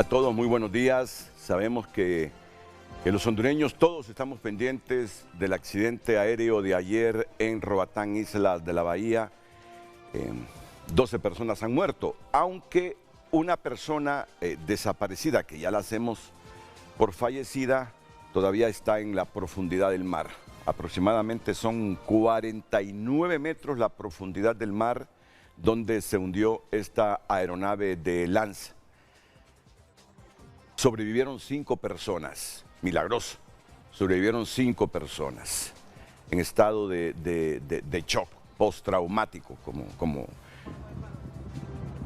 A todos, muy buenos días. Sabemos que los hondureños todos estamos pendientes del accidente aéreo de ayer en Roatán, Islas de la Bahía. 12 personas han muerto, aunque una persona desaparecida, que ya la hacemos por fallecida, todavía está en la profundidad del mar. Aproximadamente son 49 metros la profundidad del mar donde se hundió esta aeronave de Lanza. Sobrevivieron 5 personas, milagroso. Sobrevivieron 5 personas en estado de shock postraumático,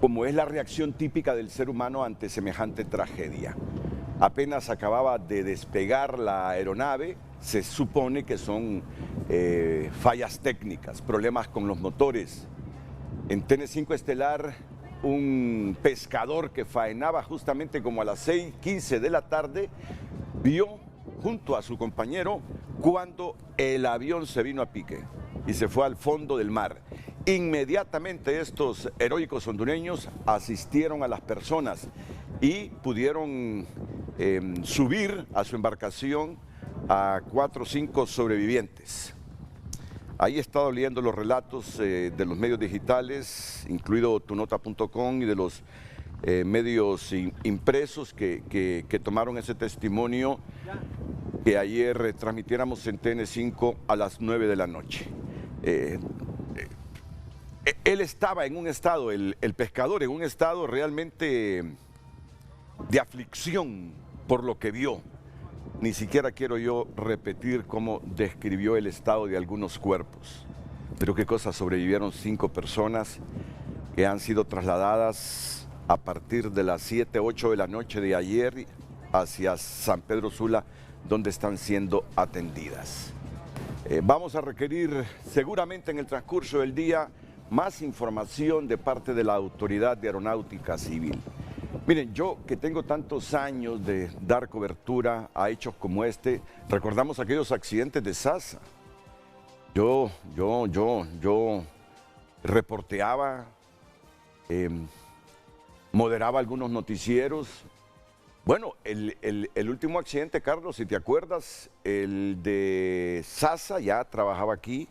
como es la reacción típica del ser humano ante semejante tragedia. Apenas acababa de despegar la aeronave, se supone que son fallas técnicas, problemas con los motores. En TN5 Estelar, un pescador que faenaba justamente como a las 6:15 de la tarde, vio junto a su compañero cuando el avión se vino a pique y se fue al fondo del mar. Inmediatamente estos heroicos hondureños asistieron a las personas y pudieron subir a su embarcación a 4 o 5 sobrevivientes. Ahí he estado leyendo los relatos de los medios digitales, incluido tunota.com, y de los medios impresos que tomaron ese testimonio que ayer transmitiéramos en TN5 a las 9 de la noche. Él estaba en un estado, el pescador, en un estado realmente de aflicción por lo que vio. Ni siquiera quiero yo repetir cómo describió el estado de algunos cuerpos. Pero qué cosa, sobrevivieron 5 personas que han sido trasladadas a partir de las 7, 8 de la noche de ayer hacia San Pedro Sula, donde están siendo atendidas. Vamos a requerir seguramente en el transcurso del día más información de parte de la Autoridad de Aeronáutica Civil. Miren, yo que tengo tantos años de dar cobertura a hechos como este, recordamos aquellos accidentes de Sasa. Yo reporteaba, moderaba algunos noticieros. Bueno, el último accidente, Carlos, si te acuerdas, el de Sasa, ya trabajaba aquí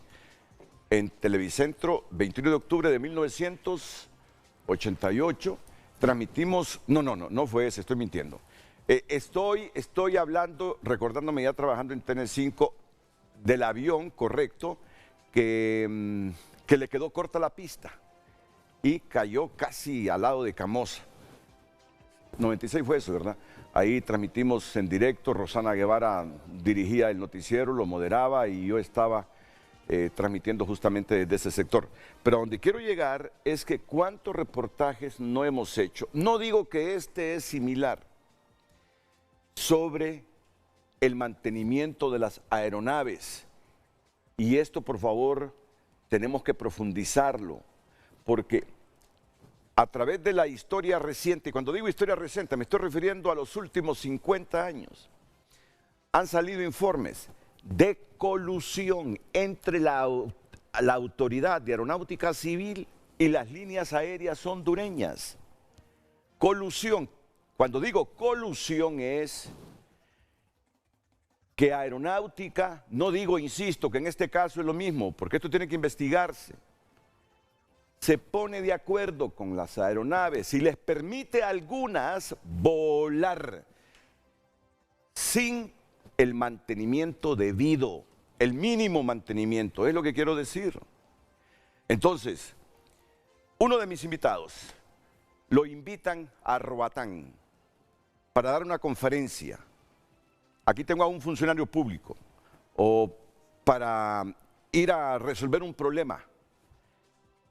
en Televicentro, 21 de octubre de 1988. Transmitimos, no fue ese, estoy mintiendo. Estoy hablando, recordándome ya trabajando en TN5, del avión, correcto, que le quedó corta la pista y cayó casi al lado de Camosa. 96 fue eso, ¿verdad? Ahí transmitimos en directo, Rosana Guevara dirigía el noticiero, lo moderaba y yo estaba transmitiendo justamente desde ese sector. Pero a donde quiero llegar es que cuántos reportajes no hemos hecho, no digo que este es similar, sobre el mantenimiento de las aeronaves. Y esto, por favor, tenemos que profundizarlo, porque a través de la historia reciente, y cuando digo historia reciente me estoy refiriendo a los últimos 50 años, han salido informes de colusión entre la Autoridad de Aeronáutica Civil y las líneas aéreas hondureñas. Colusión. Cuando digo colusión es que Aeronáutica, no digo, insisto, que en este caso es lo mismo, porque esto tiene que investigarse, se pone de acuerdo con las aeronaves y les permite a algunas volar sin el mantenimiento debido, el mínimo mantenimiento, es lo que quiero decir. Entonces, uno de mis invitados lo invitan a Roatán para dar una conferencia. Aquí tengo a un funcionario público, o para ir a resolver un problema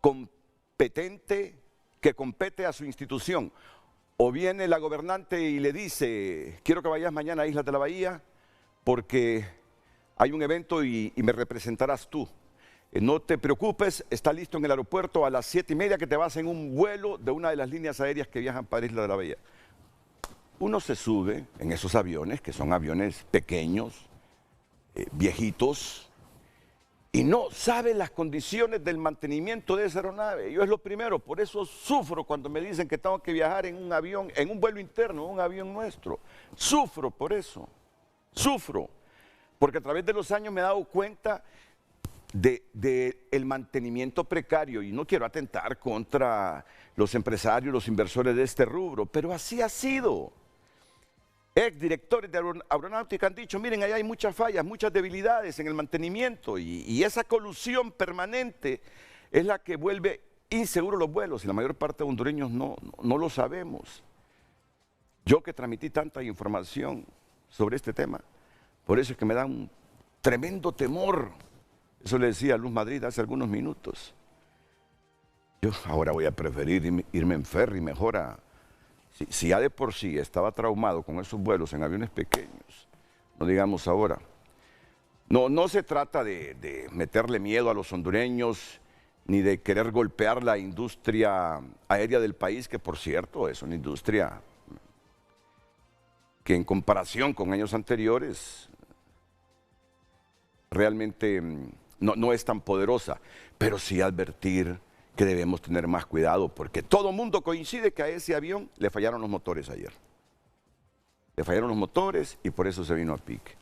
competente que compete a su institución. O viene la gobernante y le dice, quiero que vayas mañana a Islas de la Bahía porque hay un evento y me representarás tú. No te preocupes, está listo en el aeropuerto a las 7:30 que te vas en un vuelo de una de las líneas aéreas que viajan para Islas de la Bahía. Uno se sube en esos aviones, que son aviones pequeños, viejitos, y no sabe las condiciones del mantenimiento de esa aeronave. Yo es lo primero, por eso sufro cuando me dicen que tengo que viajar en un avión, en un vuelo interno, un avión nuestro. Sufro por eso, sufro, porque a través de los años me he dado cuenta de el mantenimiento precario, y no quiero atentar contra los empresarios, los inversores de este rubro, pero así ha sido. Exdirectores de aeronáutica han dicho, miren, ahí hay muchas fallas, muchas debilidades en el mantenimiento, y esa colusión permanente es la que vuelve inseguros los vuelos, y la mayor parte de hondureños no lo sabemos. Yo que transmití tanta información sobre este tema, por eso es que me da un tremendo temor. Eso le decía a Luz Madrid hace algunos minutos. Yo ahora voy a preferir irme en ferry mejor a... Si ya de por sí estaba traumado con esos vuelos en aviones pequeños, no digamos ahora. No se trata de meterle miedo a los hondureños ni de querer golpear la industria aérea del país, que por cierto es una industria que en comparación con años anteriores realmente no es tan poderosa, pero sí advertir que debemos tener más cuidado, porque todo mundo coincide que a ese avión le fallaron los motores ayer. Le fallaron los motores y por eso se vino a pique.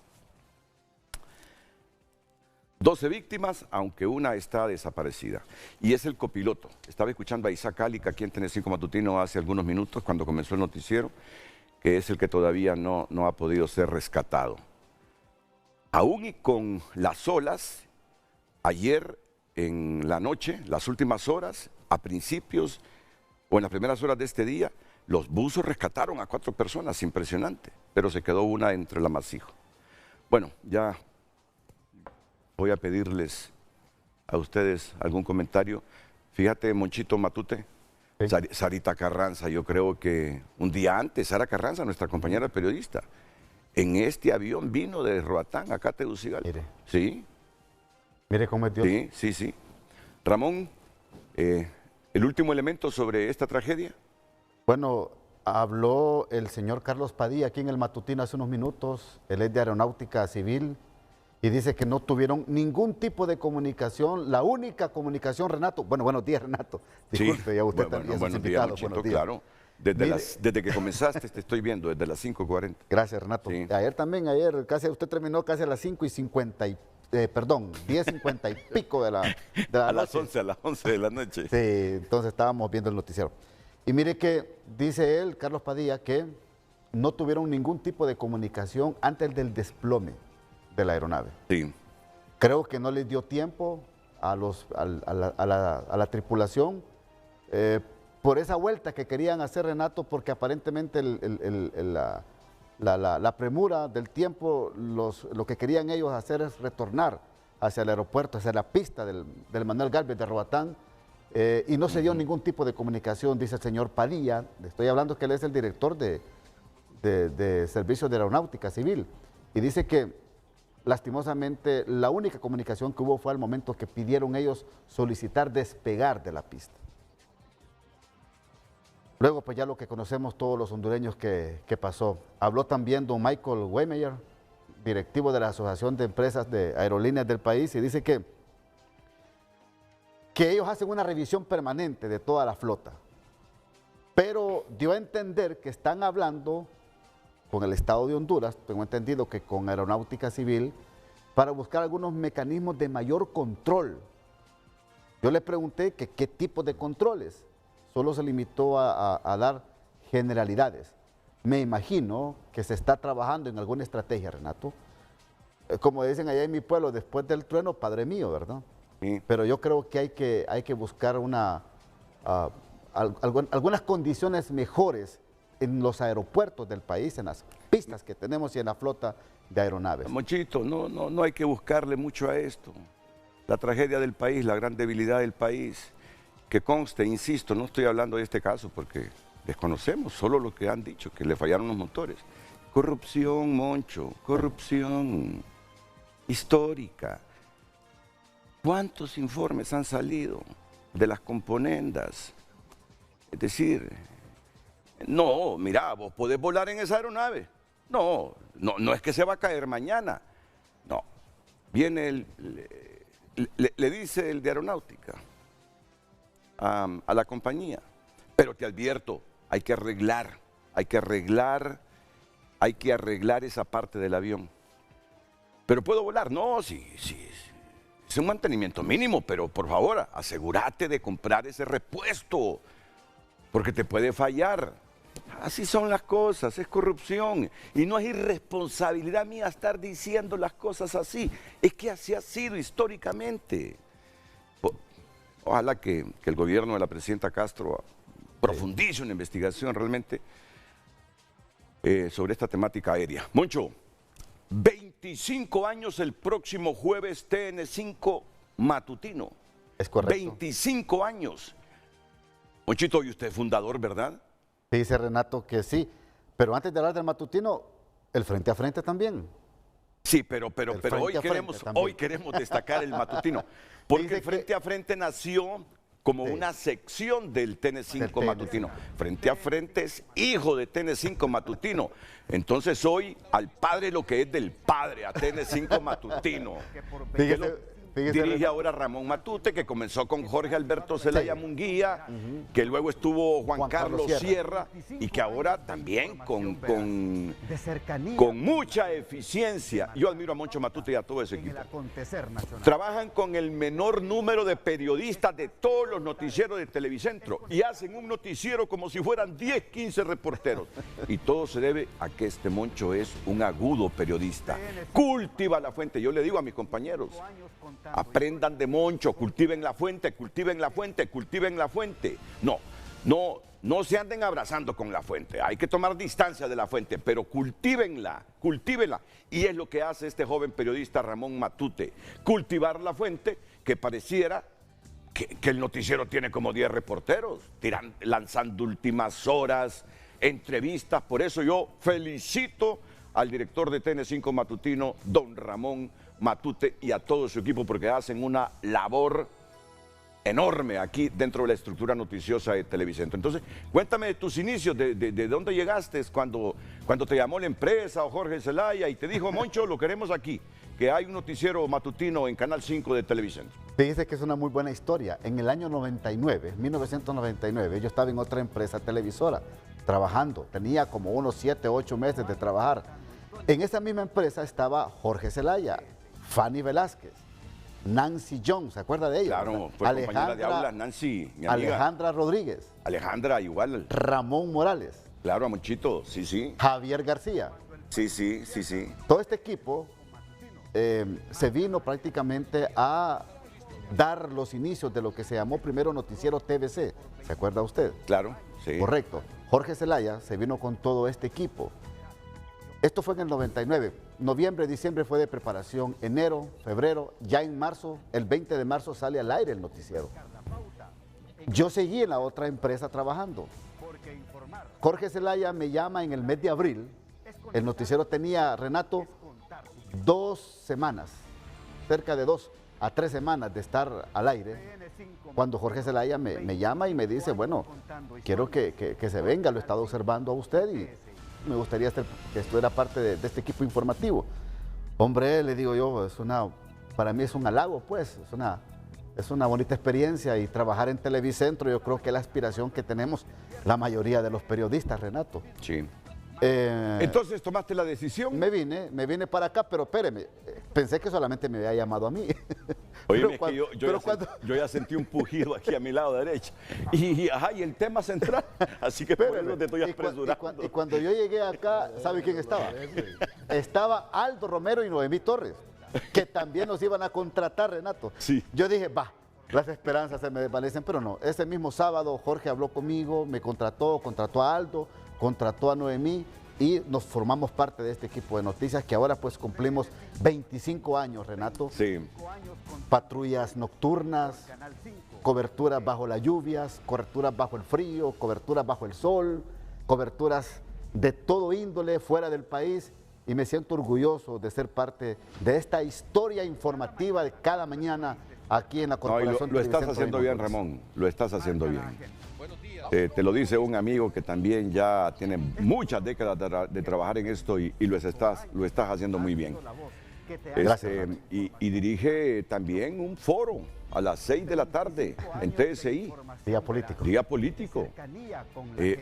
12 víctimas, aunque una está desaparecida. Y es el copiloto. Estaba escuchando a Isaac Álica aquí en Tenecico Matutino hace algunos minutos, cuando comenzó el noticiero, que es el que todavía no ha podido ser rescatado. Aún y con las olas, ayer en la noche, las últimas horas, a principios o en las primeras horas de este día, los buzos rescataron a 4 personas, impresionante, pero se quedó una entre el amasijo. Bueno, ya voy a pedirles a ustedes algún comentario. Fíjate, Monchito Matute, sí. Sarita Carranza, yo creo que un día antes, Sara Carranza, nuestra compañera periodista, en este avión vino de Roatán, acá a Tegucigalpa. Mire. Sí. Mire cómo es Dios. Sí, sí, sí. Ramón, ¿el último elemento sobre esta tragedia? Bueno, habló el señor Carlos Padilla aquí en el matutino hace unos minutos, él es de Aeronáutica Civil, y dice que no tuvieron ningún tipo de comunicación, la única comunicación, Renato, bueno, buenos días, Renato, disculpe, sí. ya usted también buenos días, Monchito, claro. Desde que comenzaste te estoy viendo, desde las 5:40. Gracias, Renato. Sí. Ayer casi usted terminó casi a las 5:50 10:50 y pico de la a las 11 de la noche. Sí, entonces estábamos viendo el noticiero. Y mire que dice él, Carlos Padilla, que no tuvieron ningún tipo de comunicación antes del desplome de la aeronave. Sí. Creo que no les dio tiempo a la tripulación por esa vuelta que querían hacer, Renato, porque aparentemente la premura del tiempo, lo que querían ellos hacer es retornar hacia el aeropuerto, hacia la pista del Manuel Gálvez de Roatán, y no se dio ningún tipo de comunicación, dice el señor Padilla. Le estoy hablando que él es el director de Servicios de Aeronáutica Civil, y dice que lastimosamente la única comunicación que hubo fue al momento que pidieron ellos solicitar despegar de la pista. Luego, pues ya lo que conocemos todos los hondureños que pasó. Habló también don Michael Weimeyer, directivo de la Asociación de Empresas de Aerolíneas del país, y dice que ellos hacen una revisión permanente de toda la flota, pero dio a entender que están hablando con el Estado de Honduras, tengo entendido que con Aeronáutica Civil, para buscar algunos mecanismos de mayor control. Yo le pregunté que qué tipo de controles. Solo se limitó a dar generalidades. Me imagino que se está trabajando en alguna estrategia, Renato. Como dicen allá en mi pueblo, después del trueno, Padre mío, ¿verdad? Sí. Pero yo creo que hay que buscar algunas condiciones mejores en los aeropuertos del país, en las pistas que tenemos y en la flota de aeronaves. Monchito, no hay que buscarle mucho a esto. La tragedia del país, la gran debilidad del país. Que conste, insisto, no estoy hablando de este caso porque desconocemos solo lo que han dicho, que le fallaron los motores. Corrupción, Moncho, corrupción histórica. ¿Cuántos informes han salido de las componendas? Es decir, no, mira, vos podés volar en esa aeronave. No es que se va a caer mañana. No, viene le dice el de aeronáutica a la compañía, pero te advierto, hay que arreglar esa parte del avión. Pero puedo volar, no, sí, es un mantenimiento mínimo, pero por favor, asegúrate de comprar ese repuesto, porque te puede fallar. Así son las cosas, es corrupción. Y no es irresponsabilidad mía estar diciendo las cosas así. Es que así ha sido históricamente. Ojalá que el gobierno de la presidenta Castro profundice una investigación realmente sobre esta temática aérea. Moncho, 25 años el próximo jueves TN5 matutino. Es correcto. 25 años. Monchito, y usted es fundador, ¿verdad? Dice Renato que sí, pero antes de hablar del matutino, el frente a frente también. Sí, pero hoy queremos destacar el matutino, porque el frente a frente nació como una sección del TN5 matutino. Frente a frente es hijo de TN5 matutino. Entonces hoy al padre lo que es del padre, a TN5 matutino. Dirige ahora Ramón Matute, que comenzó con Jorge Alberto Zelaya Munguía, que luego estuvo Juan Carlos Sierra y que ahora también con mucha eficiencia. Yo admiro a Moncho Matute y a todo ese equipo. Trabajan con el menor número de periodistas de todos los noticieros de Televicentro y hacen un noticiero como si fueran 10, 15 reporteros. Y todo se debe a que este Moncho es un agudo periodista. Cultiva la fuente. Yo le digo a mis compañeros, aprendan de Moncho, cultiven la fuente, cultiven la fuente, cultiven la fuente. No se anden abrazando con la fuente, hay que tomar distancia de la fuente, pero cultívenla, cultívenla. Y es lo que hace este joven periodista Ramón Matute, cultivar la fuente, que pareciera que el noticiero tiene como 10 reporteros, lanzando últimas horas, entrevistas. Por eso yo felicito al director de TN5 Matutino, don Ramón Matute, y a todo su equipo, porque hacen una labor enorme aquí dentro de la estructura noticiosa de Televicentro. Entonces, cuéntame de tus inicios, de dónde llegaste, cuando te llamó la empresa o Jorge Zelaya y te dijo, Moncho, lo queremos aquí, que hay un noticiero matutino en Canal 5 de Televicentro. Dice que es una muy buena historia. En el año 1999, yo estaba en otra empresa televisora trabajando. Tenía como unos 7, 8 meses de trabajar. En esa misma empresa estaba Jorge Zelaya, Fanny Velázquez, Nancy Jones, ¿se acuerda de ella? Claro, fue compañera de aula, Nancy, mi amiga. Alejandra Rodríguez. Alejandra, igual. Ramón Morales. Claro, a Monchito, sí. Javier García. Sí. Todo este equipo se vino prácticamente a dar los inicios de lo que se llamó primero Noticiero TVC. ¿Se acuerda usted? Claro, sí. Correcto. Jorge Zelaya se vino con todo este equipo. Esto fue en el 99. Noviembre, diciembre fue de preparación. Enero, febrero, ya en marzo, el 20 de marzo sale al aire el noticiero. Yo seguí en la otra empresa trabajando. Jorge Zelaya me llama en el mes de abril. El noticiero tenía, Renato, 2 semanas, cerca de 2 a 3 semanas de estar al aire, cuando Jorge Zelaya me llama y me dice, bueno, quiero que se venga, lo he estado observando a usted y me gustaría que estuviera parte de este equipo informativo. Hombre, le digo yo, para mí es un halago, pues, es una bonita experiencia, y trabajar en Televicentro yo creo que es la aspiración que tenemos la mayoría de los periodistas, Renato. Sí. Entonces tomaste la decisión. Me vine para acá, pero espéreme, pensé que solamente me había llamado a mí. Oye, yo ya sentí un pujido aquí a mi lado derecho. Y el tema central, así que por eso te estoy apresurando. Y cuando yo llegué acá, ¿sabe quién estaba? Estaba Aldo Romero y Noemí Torres, que también nos iban a contratar, Renato. Sí. Yo dije, las esperanzas se me desvanecen, pero no. Ese mismo sábado Jorge habló conmigo, me contrató a Aldo, contrató a Noemí y nos formamos parte de este equipo de noticias que ahora pues cumplimos 25 años, Renato. Sí. Patrullas nocturnas, coberturas bajo las lluvias, coberturas bajo el frío, coberturas bajo el sol, coberturas de todo índole fuera del país, y me siento orgulloso de ser parte de esta historia informativa de cada mañana aquí en la Corporación. Lo estás haciendo bien, Ramón, lo estás haciendo bien. Te lo dice un amigo que también ya tiene muchas décadas de trabajar en esto y lo estás haciendo muy bien. Y dirige también un foro a las 6 de la tarde en TSI. Día político. Día político.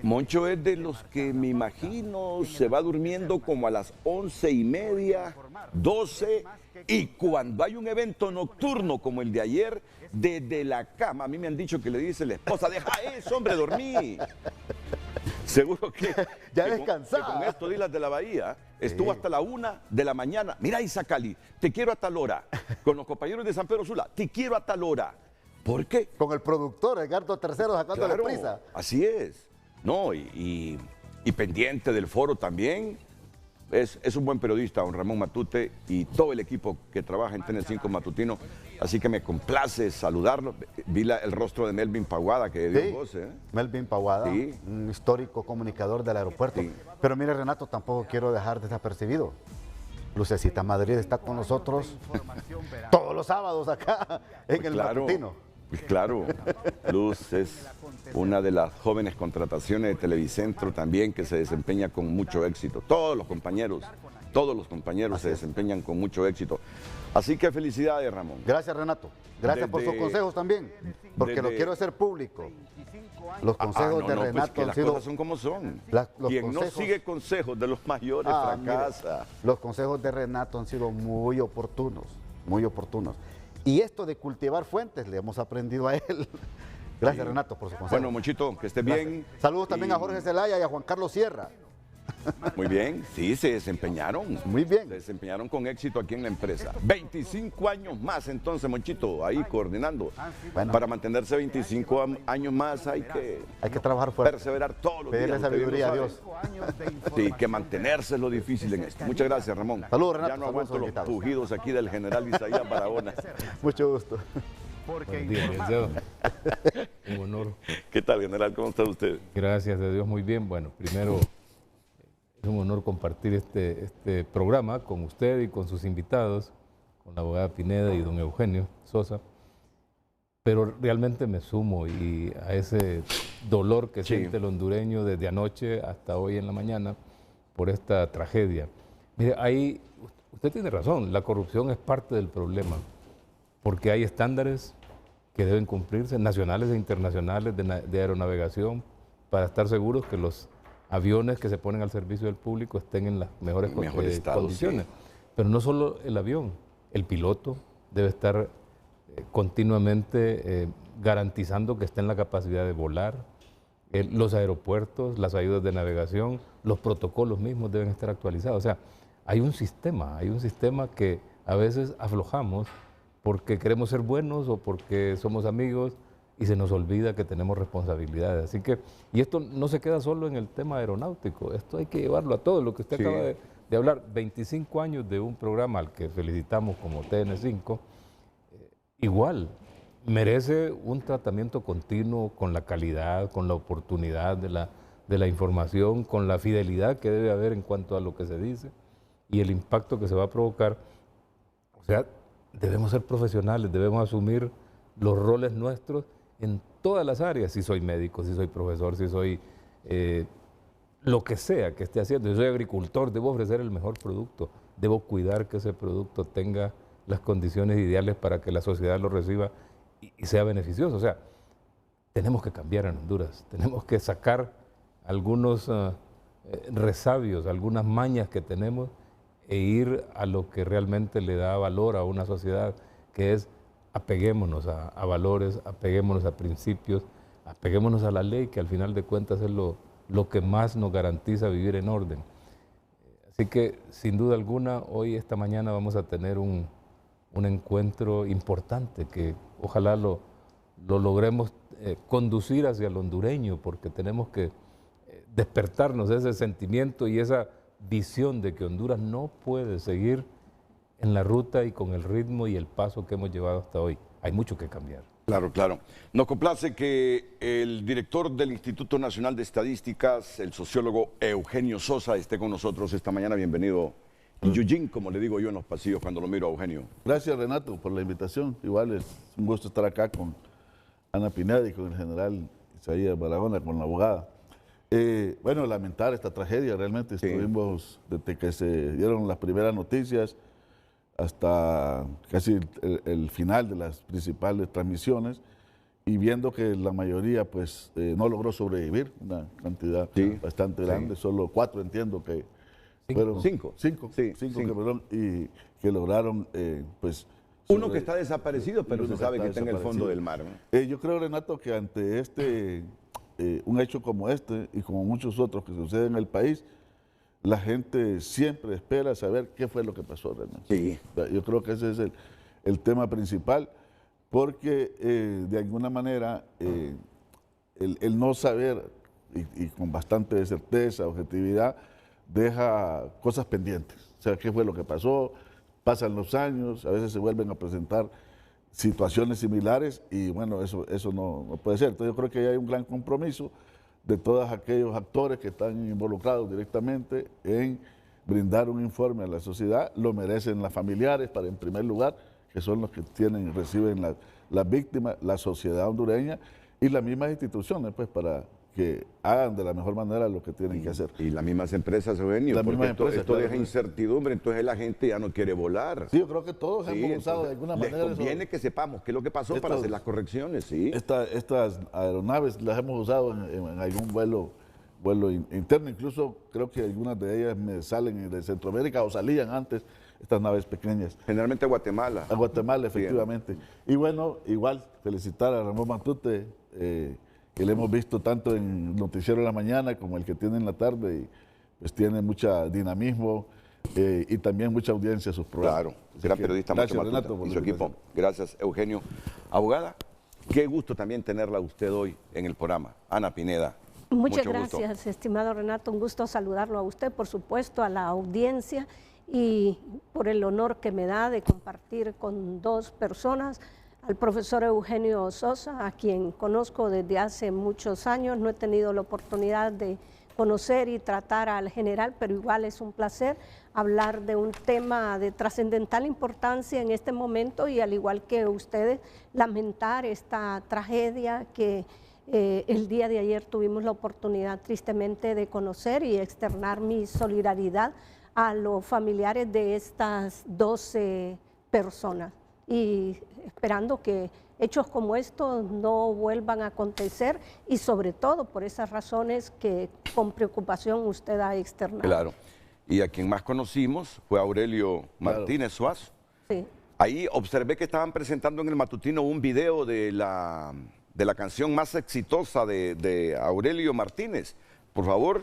Moncho es de los que me imagino se va durmiendo como a las 11:30, 12, y cuando hay un evento nocturno como el de ayer, desde la cama, a mí me han dicho que le dice la esposa, deja eso, hombre, dormí. Seguro que, ya que descansaba. Con esto de las de la Bahía, estuvo hasta la 1 de la mañana. Mira, Isacali, te quiero a tal hora. Con los compañeros de San Pedro Sula, te quiero a tal hora. ¿Por qué? Con el productor, Edgardo Tercero, sacándole prisa. Así es. No, y pendiente del foro también. Es un buen periodista, don Ramón Matute, y todo el equipo que trabaja en TN5 Matutino. Así que me complace saludarlo. Vi el rostro de Melvin Paguada, que dio voz. Melvin Paguada, sí, un histórico comunicador del aeropuerto. Sí. Pero mire, Renato, tampoco quiero dejar desapercibido. Lucecita Madrid está con nosotros todos los sábados acá en el Matutino. Claro, Luz es una de las jóvenes contrataciones de Televicentro también que se desempeña con mucho éxito. Todos los compañeros se desempeñan con mucho éxito. Así que felicidades, Ramón. Gracias, Renato. Gracias por sus consejos también, porque lo quiero hacer público. Los consejos de Renato pues, han sido... Las cosas son como son. Quien no sigue consejos de los mayores fracasa. Mire, los consejos de Renato han sido muy oportunos, muy oportunos. Y esto de cultivar fuentes le hemos aprendido a él. Gracias, Renato, por su consejo. Bueno, Monchito, que esté bien. Saludos también a Jorge Zelaya y a Juan Carlos Sierra. Muy bien, sí, se desempeñaron. Muy bien. Se desempeñaron con éxito aquí en la empresa. 25 años más entonces, Monchito, ahí coordinando. Bueno, para mantenerse 25 años más hay que trabajar fuerte. Perseverar todos los días. Pedirle sabiduría a Dios. Sí, que mantenerse es lo difícil en esto. Muchas gracias, Ramón. Saludos, Renato. Ya no aguanto los pujidos aquí del general Isaías Barahona. Mucho gusto. Buenos días, licenciado. Un honor. ¿Qué tal, general? ¿Cómo está usted? Gracias a Dios, muy bien. Bueno, primero es un honor compartir este programa con usted y con sus invitados, con la abogada Pineda y don Eugenio Sosa. Pero realmente me sumo a ese dolor que siente el hondureño desde anoche hasta hoy en la mañana por esta tragedia. Mire, ahí usted tiene razón, la corrupción es parte del problema, porque hay estándares que deben cumplirse, nacionales e internacionales de aeronavegación, para estar seguros que los aviones que se ponen al servicio del público estén en las mejores condiciones. Sí. Pero no solo el avión, el piloto debe estar continuamente garantizando que esté en la capacidad de volar, los aeropuertos, las ayudas de navegación, los protocolos mismos deben estar actualizados. O sea, hay un sistema que a veces aflojamos porque queremos ser buenos o porque somos amigos y se nos olvida que tenemos responsabilidades. Así que, y esto no se queda solo en el tema aeronáutico, esto hay que llevarlo a todo, lo que usted acaba de hablar. 25 años de un programa al que felicitamos como TN5, igual merece un tratamiento continuo con la calidad, con la oportunidad de la información, con la fidelidad que debe haber en cuanto a lo que se dice y el impacto que se va a provocar. O sea, debemos ser profesionales, debemos asumir los roles nuestros en todas las áreas. Si soy médico, si soy profesor, si soy lo que sea que esté haciendo. Si soy agricultor, debo ofrecer el mejor producto. Debo cuidar que ese producto tenga las condiciones ideales para que la sociedad lo reciba y sea beneficioso. O sea, tenemos que cambiar en Honduras. Tenemos que sacar algunos resabios, algunas mañas que tenemos e ir a lo que realmente le da valor a una sociedad, que es apeguémonos a valores, apeguémonos a principios, apeguémonos a la ley, que al final de cuentas es lo que más nos garantiza vivir en orden. Así que, sin duda alguna, esta mañana vamos a tener un encuentro importante que ojalá lo logremos conducir hacia el hondureño, porque tenemos que despertarnos ese sentimiento y esa visión de que Honduras no puede seguir en la ruta y con el ritmo y el paso que hemos llevado hasta hoy. Hay mucho que cambiar. Claro, claro. Nos complace que el director del Instituto Nacional de Estadísticas, el sociólogo Eugenio Sosa, esté con nosotros esta mañana. Bienvenido. Y Yujin, como le digo yo en los pasillos cuando lo miro a Eugenio. Gracias, Renato, por la invitación. Igual es un gusto estar acá con Ana Pineda y con el general Isaías Barahona, con la abogada. Bueno, lamentar esta tragedia, realmente estuvimos, desde que se dieron las primeras noticias, hasta casi el final de las principales transmisiones, y viendo que la mayoría pues no logró sobrevivir, una cantidad bastante grande, solo 4 entiendo que fueron 5 y que lograron pues... Uno que está desaparecido, pero se sabe que está en el fondo del mar, ¿no? Yo creo, Renato, que ante un hecho como este y como muchos otros que suceden en el país, la gente siempre espera saber qué fue lo que pasó realmente. Sí. Yo creo que ese es el tema principal, porque de alguna manera el no saber y con bastante certeza, objetividad, deja cosas pendientes. O sea, qué fue lo que pasó, pasan los años, a veces se vuelven a presentar situaciones similares y bueno, eso no puede ser. Entonces yo creo que hay un gran compromiso de todos aquellos actores que están involucrados directamente en brindar un informe a la sociedad. Lo merecen las familiares, en primer lugar, que son los que reciben las víctimas, la sociedad hondureña y las mismas instituciones, pues, para que hagan de la mejor manera lo que tienen que hacer. Y las mismas empresas, Eugenio, porque esto deja incertidumbre, entonces la gente ya no quiere volar. Sí, yo creo que todos hemos usado de alguna manera. Les conviene que sepamos qué es lo que pasó para hacer las correcciones, sí. Estas aeronaves las hemos usado en algún vuelo interno, incluso creo que algunas de ellas me salen de Centroamérica o salían antes, estas naves pequeñas. Generalmente a Guatemala. A Guatemala, efectivamente. Y bueno, igual, felicitar a Ramón Matute, que le hemos visto tanto en Noticiero de la Mañana como el que tiene en la tarde, y pues tiene mucho dinamismo y también mucha audiencia a sus programas. Claro, gran periodista. Gracias, Renato, y su equipo. Gracias, Eugenio. Abogada, qué gusto también tenerla usted hoy en el programa. Ana Pineda. Muchas gracias, estimado Renato. Un gusto saludarlo a usted, por supuesto, a la audiencia y por el honor que me da de compartir con 2 personas, al profesor Eugenio Sosa, a quien conozco desde hace muchos años. No he tenido la oportunidad de conocer y tratar al general, pero igual es un placer hablar de un tema de trascendental importancia en este momento y, al igual que ustedes, lamentar esta tragedia que el día de ayer tuvimos la oportunidad tristemente de conocer, y externar mi solidaridad a los familiares de estas 12 personas, y esperando que hechos como estos no vuelvan a acontecer, y sobre todo por esas razones que con preocupación usted ha externado. Claro. Y a quien más conocimos fue Aurelio Martínez Suazo. Sí. Ahí observé que estaban presentando en el matutino un video de la canción más exitosa de Aurelio Martínez. Por favor,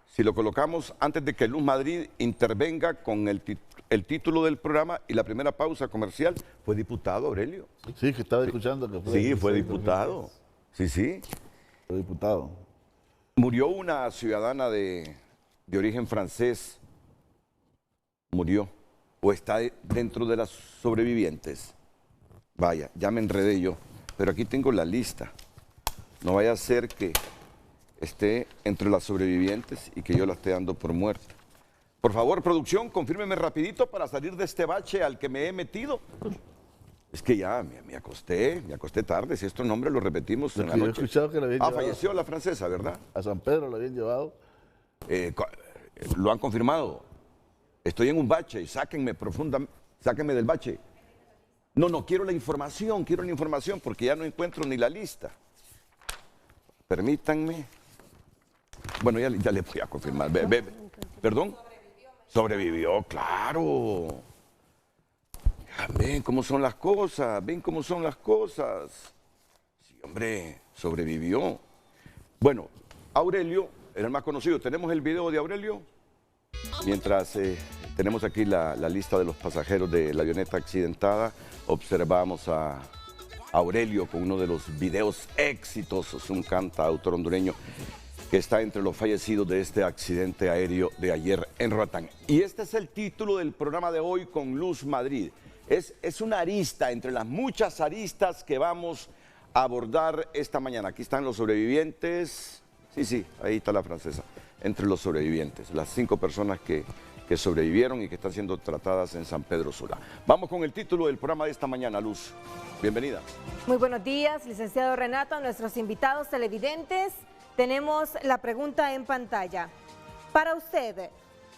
si lo colocamos antes de que Luz Madrid intervenga con el título del programa y la primera pausa comercial. ¿Fue diputado, Aurelio? Sí, que estaba escuchando. Que fue diputado. Sí. Fue diputado. Murió una ciudadana de origen francés. Murió. ¿O está dentro de las sobrevivientes? Vaya, ya me enredé yo. Pero aquí tengo la lista. No vaya a ser que esté entre las sobrevivientes y que yo la esté dando por muerta. Por favor, producción, confírmeme rapidito para salir de este bache al que me he metido. Es que ya me acosté tarde. Si estos nombres los repetimos en la noche. He escuchado que la habían llevado. Falleció la francesa, ¿verdad? A San Pedro la habían llevado. Lo han confirmado. Estoy en un bache y sáquenme del bache. No, quiero la información porque ya no encuentro ni la lista. Permítanme. Bueno, ya le voy a confirmar. ¿Perdón? Sobrevivió, claro. Ven cómo son las cosas, Sí, hombre, sobrevivió. Bueno, Aurelio era el más conocido. ¿Tenemos el video de Aurelio? Mientras tenemos aquí la lista de los pasajeros de la avioneta accidentada, observamos a Aurelio con uno de los videos exitosos, un cantautor hondureño que está entre los fallecidos de este accidente aéreo de ayer en Roatán. Y este es el título del programa de hoy con Luz Madrid. Es una arista entre las muchas aristas que vamos a abordar esta mañana. Aquí están los sobrevivientes. Sí, ahí está la francesa. Entre los sobrevivientes, las 5 personas que sobrevivieron y que están siendo tratadas en San Pedro Sula. Vamos con el título del programa de esta mañana, Luz. Bienvenida. Muy buenos días, licenciado Renato, a nuestros invitados televidentes. Tenemos la pregunta en pantalla. Para usted,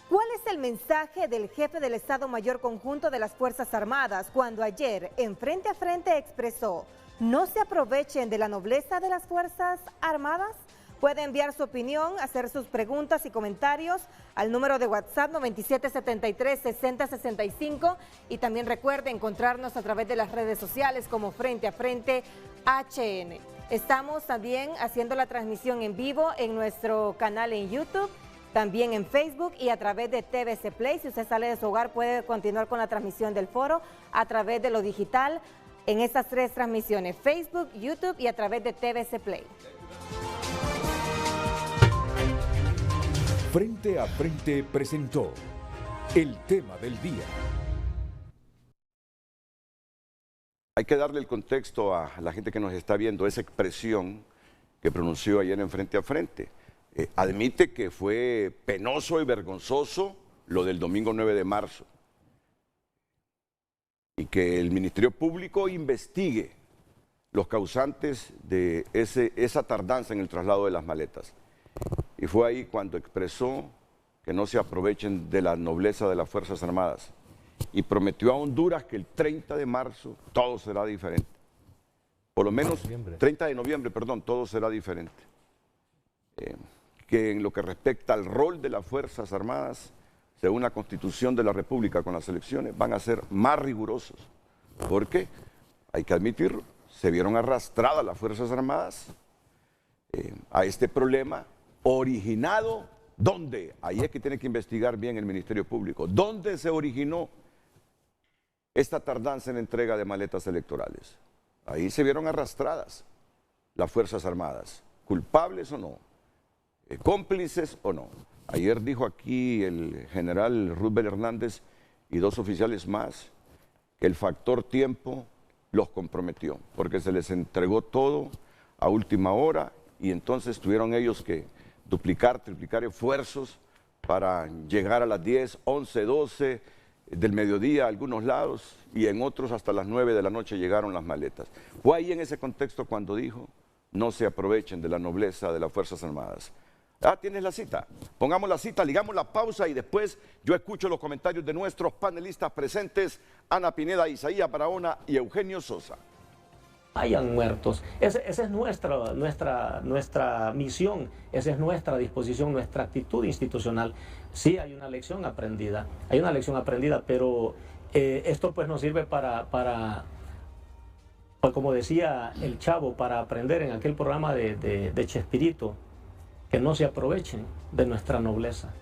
¿Cuál es el mensaje del jefe del Estado Mayor Conjunto de las Fuerzas Armadas cuando ayer en Frente a Frente expresó: no se aprovechen de la nobleza de las Fuerzas Armadas? Puede enviar su opinión, hacer sus preguntas y comentarios al número de WhatsApp 9773-6065 y también recuerde encontrarnos a través de las redes sociales como Frente a Frente HN. Estamos también haciendo la transmisión en vivo en nuestro canal en YouTube, también en Facebook y a través de TVC Play. Si usted sale de su hogar puede continuar con la transmisión del foro a través de lo digital en estas 3 transmisiones: Facebook, YouTube y a través de TVC Play. Frente a Frente presentó el tema del día. Hay que darle el contexto a la gente que nos está viendo, esa expresión que pronunció ayer en Frente a Frente. Admite que fue penoso y vergonzoso lo del domingo 9 de marzo y que el Ministerio Público investigue los causantes de esa tardanza en el traslado de las maletas. Y fue ahí cuando expresó que no se aprovechen de la nobleza de las Fuerzas Armadas y prometió a Honduras que el 30 de marzo todo será diferente. Por lo menos 30 de noviembre, perdón, todo será diferente. Que en lo que respecta al rol de las Fuerzas Armadas, según la Constitución de la República con las elecciones, van a ser más rigurosos. Porque, hay que admitirlo, se vieron arrastradas las Fuerzas Armadas a este problema originado. ¿Dónde? Ahí es que tiene que investigar bien el Ministerio Público. ¿Dónde se originó esta tardanza en la entrega de maletas electorales? Ahí se vieron arrastradas las Fuerzas Armadas. ¿Culpables o no? ¿Cómplices o no? Ayer dijo aquí el general Rubén Hernández y 2 oficiales más que el factor tiempo los comprometió, porque se les entregó todo a última hora y entonces tuvieron ellos que duplicar, triplicar esfuerzos para llegar a las 10, 11, 12 del mediodía a algunos lados y en otros hasta las 9 de la noche llegaron las maletas. Fue ahí en ese contexto cuando dijo: no se aprovechen de la nobleza de las Fuerzas Armadas. ¿Tienes la cita? Pongamos la cita, ligamos la pausa y después yo escucho los comentarios de nuestros panelistas presentes, Ana Pineda, Isaías Barahona y Eugenio Sosa. Hayan muertos. Esa es nuestra misión, esa es nuestra disposición, nuestra actitud institucional. Sí hay una lección aprendida, pero esto pues nos sirve para, como decía el Chavo, para aprender en aquel programa de Chespirito, que no se aprovechen de nuestra nobleza.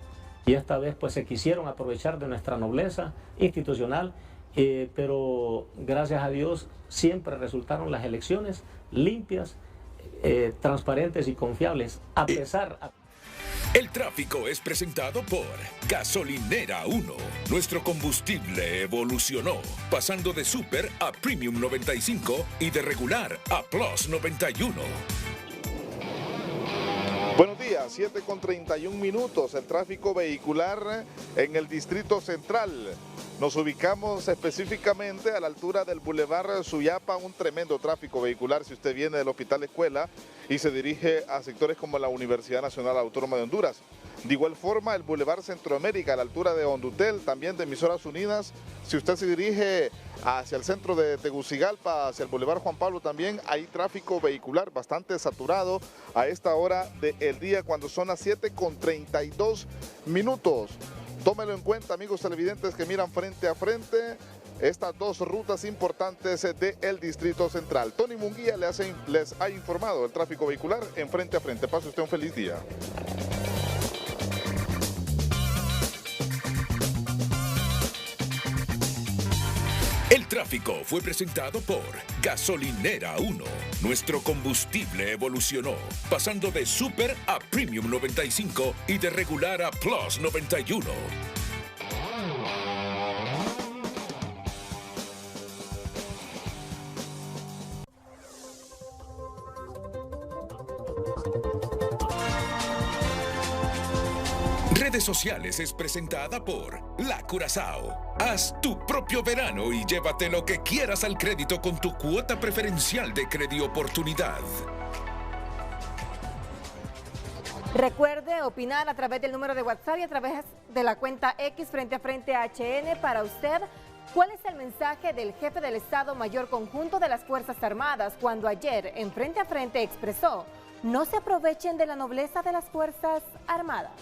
Y esta vez pues se quisieron aprovechar de nuestra nobleza institucional, pero gracias a Dios siempre resultaron las elecciones limpias, transparentes y confiables, a pesar... El tráfico es presentado por Gasolinera 1. Nuestro combustible evolucionó, pasando de Super a Premium 95 y de regular a Plus 91. Buenos días, 7:31. El tráfico vehicular en el Distrito Central. Nos ubicamos específicamente a la altura del Boulevard Suyapa, un tremendo tráfico vehicular si usted viene del Hospital Escuela y se dirige a sectores como la Universidad Nacional Autónoma de Honduras. De igual forma, el Boulevard Centroamérica, a la altura de Hondutel, también de Emisoras Unidas. Si usted se dirige hacia el centro de Tegucigalpa, hacia el Boulevard Juan Pablo también, hay tráfico vehicular bastante saturado a esta hora del día cuando son las 7:32. Tómelo en cuenta, amigos televidentes que miran Frente a Frente, estas 2 rutas importantes del Distrito Central. Tony Munguía les ha informado el tráfico vehicular en Frente a Frente. Pase usted un feliz día. El tráfico fue presentado por Gasolinera 1. Nuestro combustible evolucionó, pasando de Super a Premium 95 y de regular a Plus 91. Redes sociales es presentada por La Curazao. Haz tu propio verano y llévate lo que quieras al crédito con tu cuota preferencial de Credioportunidad. Recuerde opinar a través del número de WhatsApp y a través de la cuenta X Frente a Frente HN. Para usted, ¿cuál es el mensaje del jefe del Estado Mayor Conjunto de las Fuerzas Armadas cuando ayer en Frente a Frente expresó: no se aprovechen de la nobleza de las Fuerzas Armadas?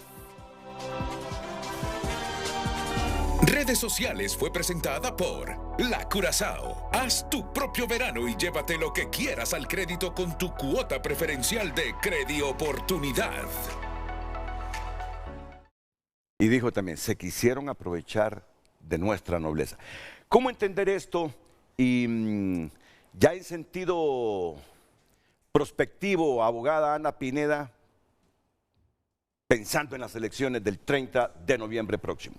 Redes Sociales fue presentada por La Curazao. Haz tu propio verano y llévate lo que quieras al crédito con tu cuota preferencial de Credioportunidad. Y dijo también, se quisieron aprovechar de nuestra nobleza. ¿Cómo entender esto? Y ya en sentido prospectivo, abogada Ana Pineda, pensando en las elecciones del 30 de noviembre próximo.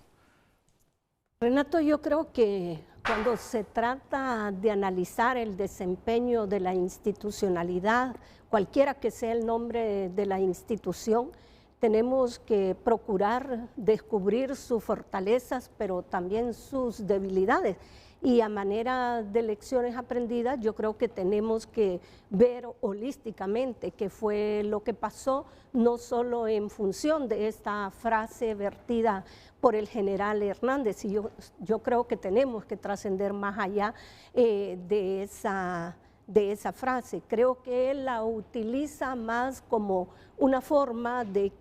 Renato, yo creo que cuando se trata de analizar el desempeño de la institucionalidad, cualquiera que sea el nombre de la institución, tenemos que procurar descubrir sus fortalezas, pero también sus debilidades. Y a manera de lecciones aprendidas, yo creo que tenemos que ver holísticamente qué fue lo que pasó, no solo en función de esta frase vertida por el general Hernández. Y yo creo que tenemos que trascender más allá de esa frase. Creo que él la utiliza más como una forma de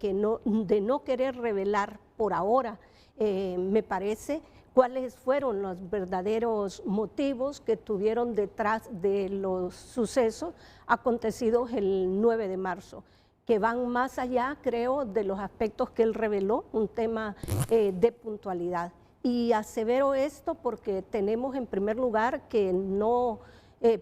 no querer revelar por ahora, me parece, cuáles fueron los verdaderos motivos que tuvieron detrás de los sucesos acontecidos el 9 de marzo, que van más allá, creo, de los aspectos que él reveló, un tema de puntualidad. Y asevero esto porque tenemos en primer lugar que no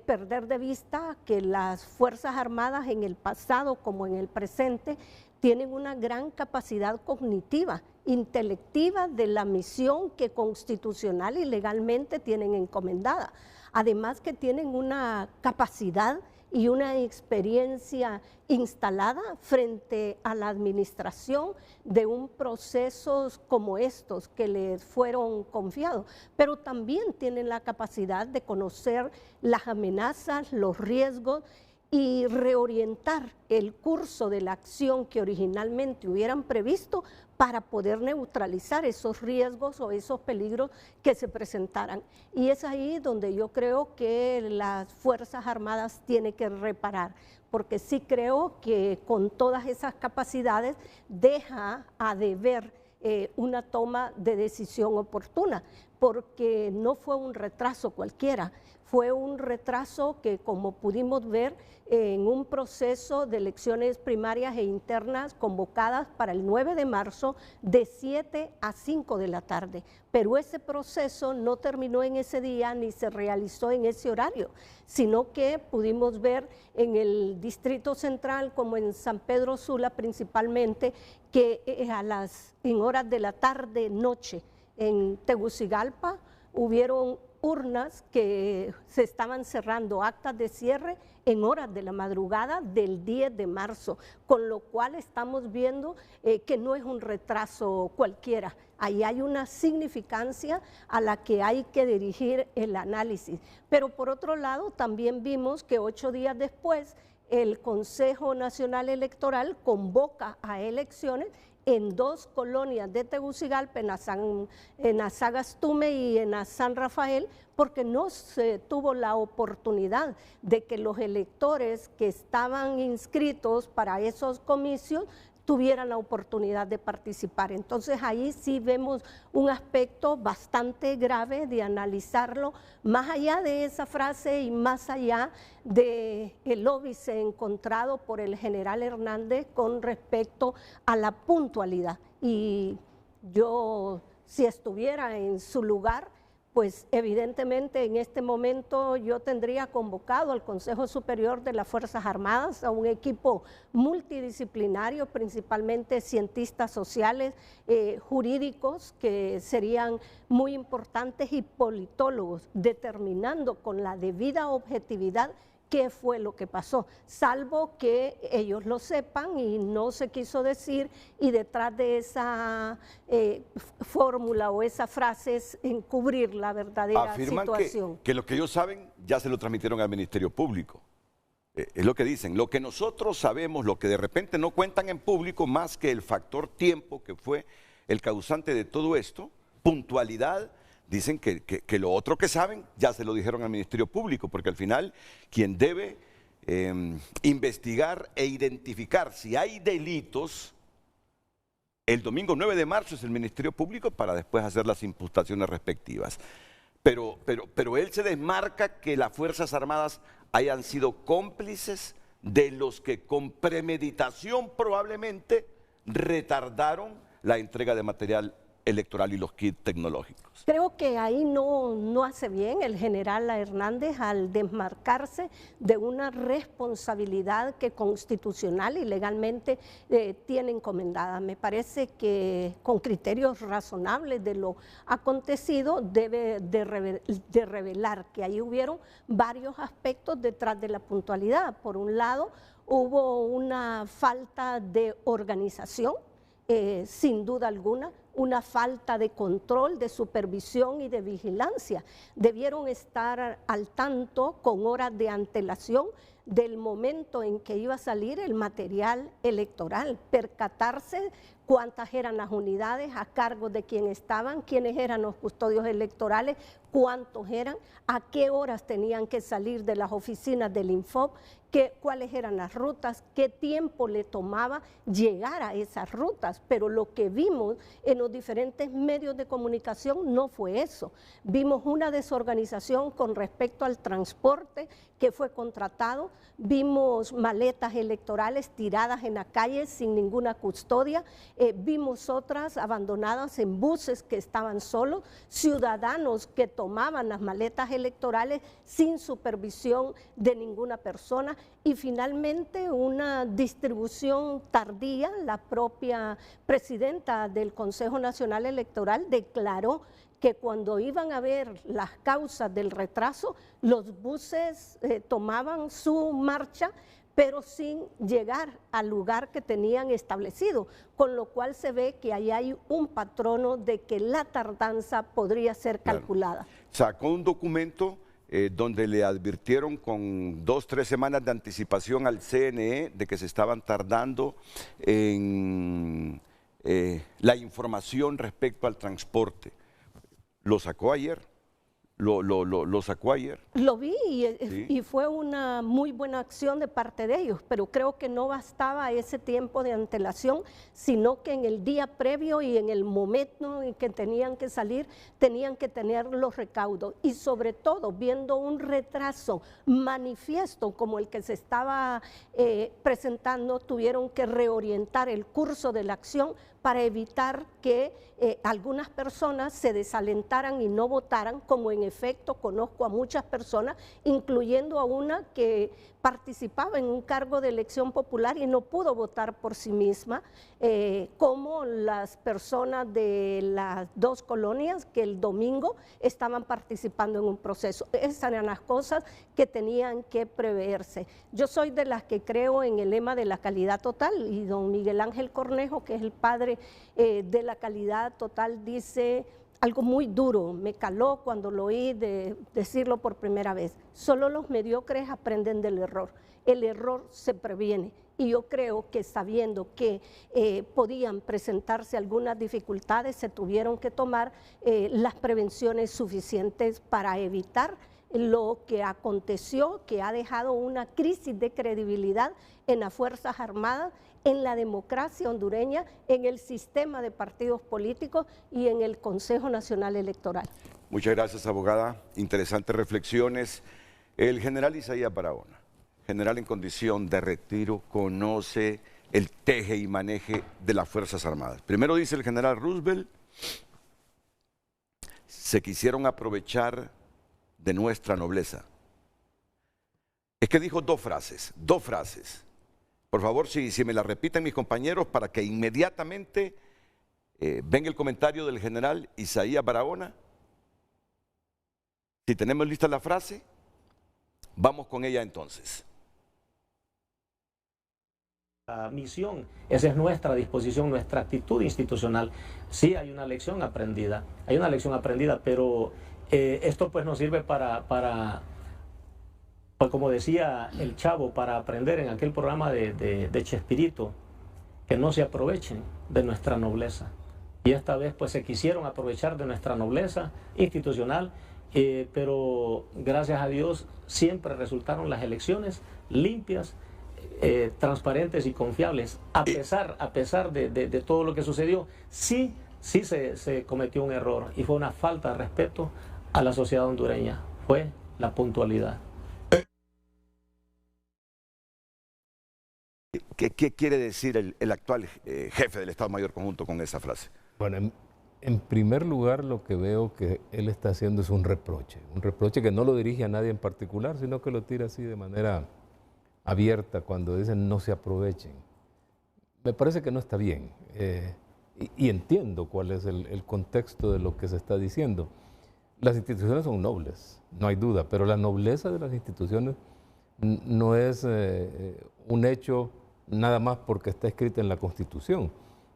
perder de vista que las Fuerzas Armadas en el pasado como en el presente tienen una gran capacidad cognitiva, intelectiva de la misión que constitucional y legalmente tienen encomendada. Además que tienen una capacidad y una experiencia instalada frente a la administración de un proceso como estos que les fueron confiados, pero también tienen la capacidad de conocer las amenazas, los riesgos y reorientar el curso de la acción que originalmente hubieran previsto para poder neutralizar esos riesgos o esos peligros que se presentaran. Y es ahí donde yo creo que las Fuerzas Armadas tienen que reparar, porque sí creo que con todas esas capacidades deja a deber una toma de decisión oportuna, porque no fue un retraso cualquiera, fue un retraso que, como pudimos ver, en un proceso de elecciones primarias e internas convocadas para el 9 de marzo de 7 a 5 de la tarde. Pero ese proceso no terminó en ese día ni se realizó en ese horario, sino que pudimos ver en el Distrito Central, como en San Pedro Sula principalmente, que en horas de la tarde, noche, en Tegucigalpa, hubieron urnas que se estaban cerrando, actas de cierre en horas de la madrugada del 10 de marzo, con lo cual estamos viendo que no es un retraso cualquiera. Ahí hay una significancia a la que hay que dirigir el análisis. Pero por otro lado, también vimos que 8 días después el Consejo Nacional Electoral convoca a elecciones en 2 colonias de Tegucigalpa, en Azagastume y en San Rafael, porque no se tuvo la oportunidad de que los electores que estaban inscritos para esos comicios tuvieran la oportunidad de participar. Entonces ahí sí vemos un aspecto bastante grave de analizarlo, más allá de esa frase y más allá del óbice encontrado por el general Hernández con respecto a la puntualidad. Y yo, si estuviera en su lugar, pues evidentemente en este momento yo tendría convocado al Consejo Superior de las Fuerzas Armadas, a un equipo multidisciplinario, principalmente cientistas sociales, jurídicos, que serían muy importantes, y politólogos, determinando con la debida objetividad qué fue lo que pasó, salvo que ellos lo sepan y no se quiso decir, y detrás de esa fórmula o esa frase es encubrir la verdadera afirman situación. que lo que ellos saben ya se lo transmitieron al Ministerio Público. Es lo que dicen, lo que nosotros sabemos, lo que de repente no cuentan en público, más que el factor tiempo que fue el causante de todo esto, puntualidad, dicen que lo otro que saben ya se lo dijeron al Ministerio Público, porque al final quien debe investigar e identificar si hay delitos, el domingo 9 de marzo es el Ministerio Público para después hacer las imputaciones respectivas. Pero él se desmarca que las Fuerzas Armadas hayan sido cómplices de los que con premeditación probablemente retardaron la entrega de material electoral y los kits tecnológicos. Creo que ahí no hace bien el general Hernández al desmarcarse de una responsabilidad que constitucional y legalmente tiene encomendada. Me parece que con criterios razonables de lo acontecido debe de revelar que ahí hubieron varios aspectos detrás de la puntualidad. Por un lado, hubo una falta de organización, sin duda alguna, una falta de control, de supervisión y de vigilancia. Debieron estar al tanto con horas de antelación del momento en que iba a salir el material electoral, percatarse cuántas eran las unidades a cargo de quién estaban, quiénes eran los custodios electorales, cuántos eran, a qué horas tenían que salir de las oficinas del Infop, cuáles eran las rutas, qué tiempo le tomaba llegar a esas rutas. Pero lo que vimos en los diferentes medios de comunicación no fue eso. Vimos una desorganización con respecto al transporte que fue contratado, vimos maletas electorales tiradas en la calle sin ninguna custodia, vimos otras abandonadas en buses que estaban solos, ciudadanos que tomaban las maletas electorales sin supervisión de ninguna persona y finalmente una distribución tardía. La propia presidenta del Consejo Nacional Electoral declaró que cuando iban a ver las causas del retraso, los buses tomaban su marcha, pero sin llegar al lugar que tenían establecido, con lo cual se ve que ahí hay un patrono de que la tardanza podría ser calculada. Sacó un documento donde le advirtieron con 2 o 3 semanas de anticipación al CNE de que se estaban tardando en la información respecto al transporte. ¿Lo sacó ayer? ¿Lo sacó ayer? Lo vi Sí. y fue una muy buena acción de parte de ellos, pero creo que no bastaba ese tiempo de antelación, sino que en el día previo y en el momento en que tenían que salir, tenían que tener los recaudos y sobre todo viendo un retraso manifiesto como el que se estaba presentando, tuvieron que reorientar el curso de la acción para evitar que algunas personas se desalentaran y no votaran, como en efecto conozco a muchas personas, incluyendo a una que participaba en un cargo de elección popular y no pudo votar por sí misma, como las personas de las 2 colonias que el domingo estaban participando en un proceso. Esas eran las cosas que tenían que preverse. Yo soy de las que creo en el lema de la calidad total y don Miguel Ángel Cornejo, que es el padre de la calidad total, dice algo muy duro, me caló cuando lo oí decirlo por primera vez: solo los mediocres aprenden del error, el error se previene. Y yo creo que sabiendo que podían presentarse algunas dificultades, se tuvieron que tomar las prevenciones suficientes para evitar lo que aconteció, que ha dejado una crisis de credibilidad en las Fuerzas Armadas, en la democracia hondureña, en el sistema de partidos políticos y en el Consejo Nacional Electoral. Muchas gracias, abogada. Interesantes reflexiones. El general Isaías Barahona, general en condición de retiro, conoce el teje y maneje de las Fuerzas Armadas. Primero dice el general Roosevelt, se quisieron aprovechar de nuestra nobleza. Es que dijo dos frases. Por favor, si me la repiten mis compañeros para que inmediatamente venga el comentario del general Isaías Barahona. Si tenemos lista la frase, vamos con ella entonces. La misión, esa es nuestra disposición, nuestra actitud institucional. Sí hay una lección aprendida, pero esto pues nos sirve para Pues como decía el Chavo, para aprender en aquel programa de Chespirito, que no se aprovechen de nuestra nobleza. Y esta vez pues se quisieron aprovechar de nuestra nobleza institucional, pero gracias a Dios siempre resultaron las elecciones limpias, transparentes y confiables. A pesar de todo lo que sucedió, sí se cometió un error y fue una falta de respeto a la sociedad hondureña, fue la puntualidad. ¿Qué quiere decir el actual jefe del Estado Mayor Conjunto con esa frase? Bueno, en primer lugar lo que veo que él está haciendo es un reproche que no lo dirige a nadie en particular, sino que lo tira así de manera abierta cuando dicen no se aprovechen. Me parece que no está bien y entiendo cuál es el contexto de lo que se está diciendo. Las instituciones son nobles, no hay duda, pero la nobleza de las instituciones no es un hecho nada más porque está escrita en la Constitución.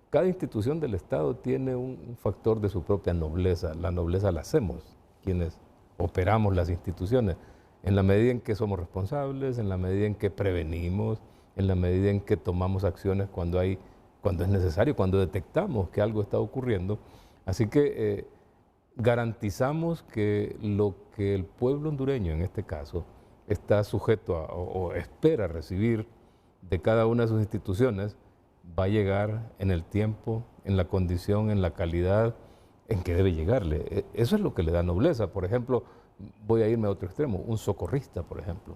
Cada institución del Estado tiene un factor de su propia nobleza. La nobleza la hacemos quienes operamos las instituciones, en la medida en que somos responsables, en la medida en que prevenimos, en la medida en que tomamos acciones cuando es necesario, cuando detectamos que algo está ocurriendo. Así que garantizamos que lo que el pueblo hondureño, en este caso, está sujeto o espera recibir de cada una de sus instituciones, va a llegar en el tiempo, en la condición, en la calidad en que debe llegarle. Eso es lo que le da nobleza. Por ejemplo, voy a irme a otro extremo, un socorrista, por ejemplo.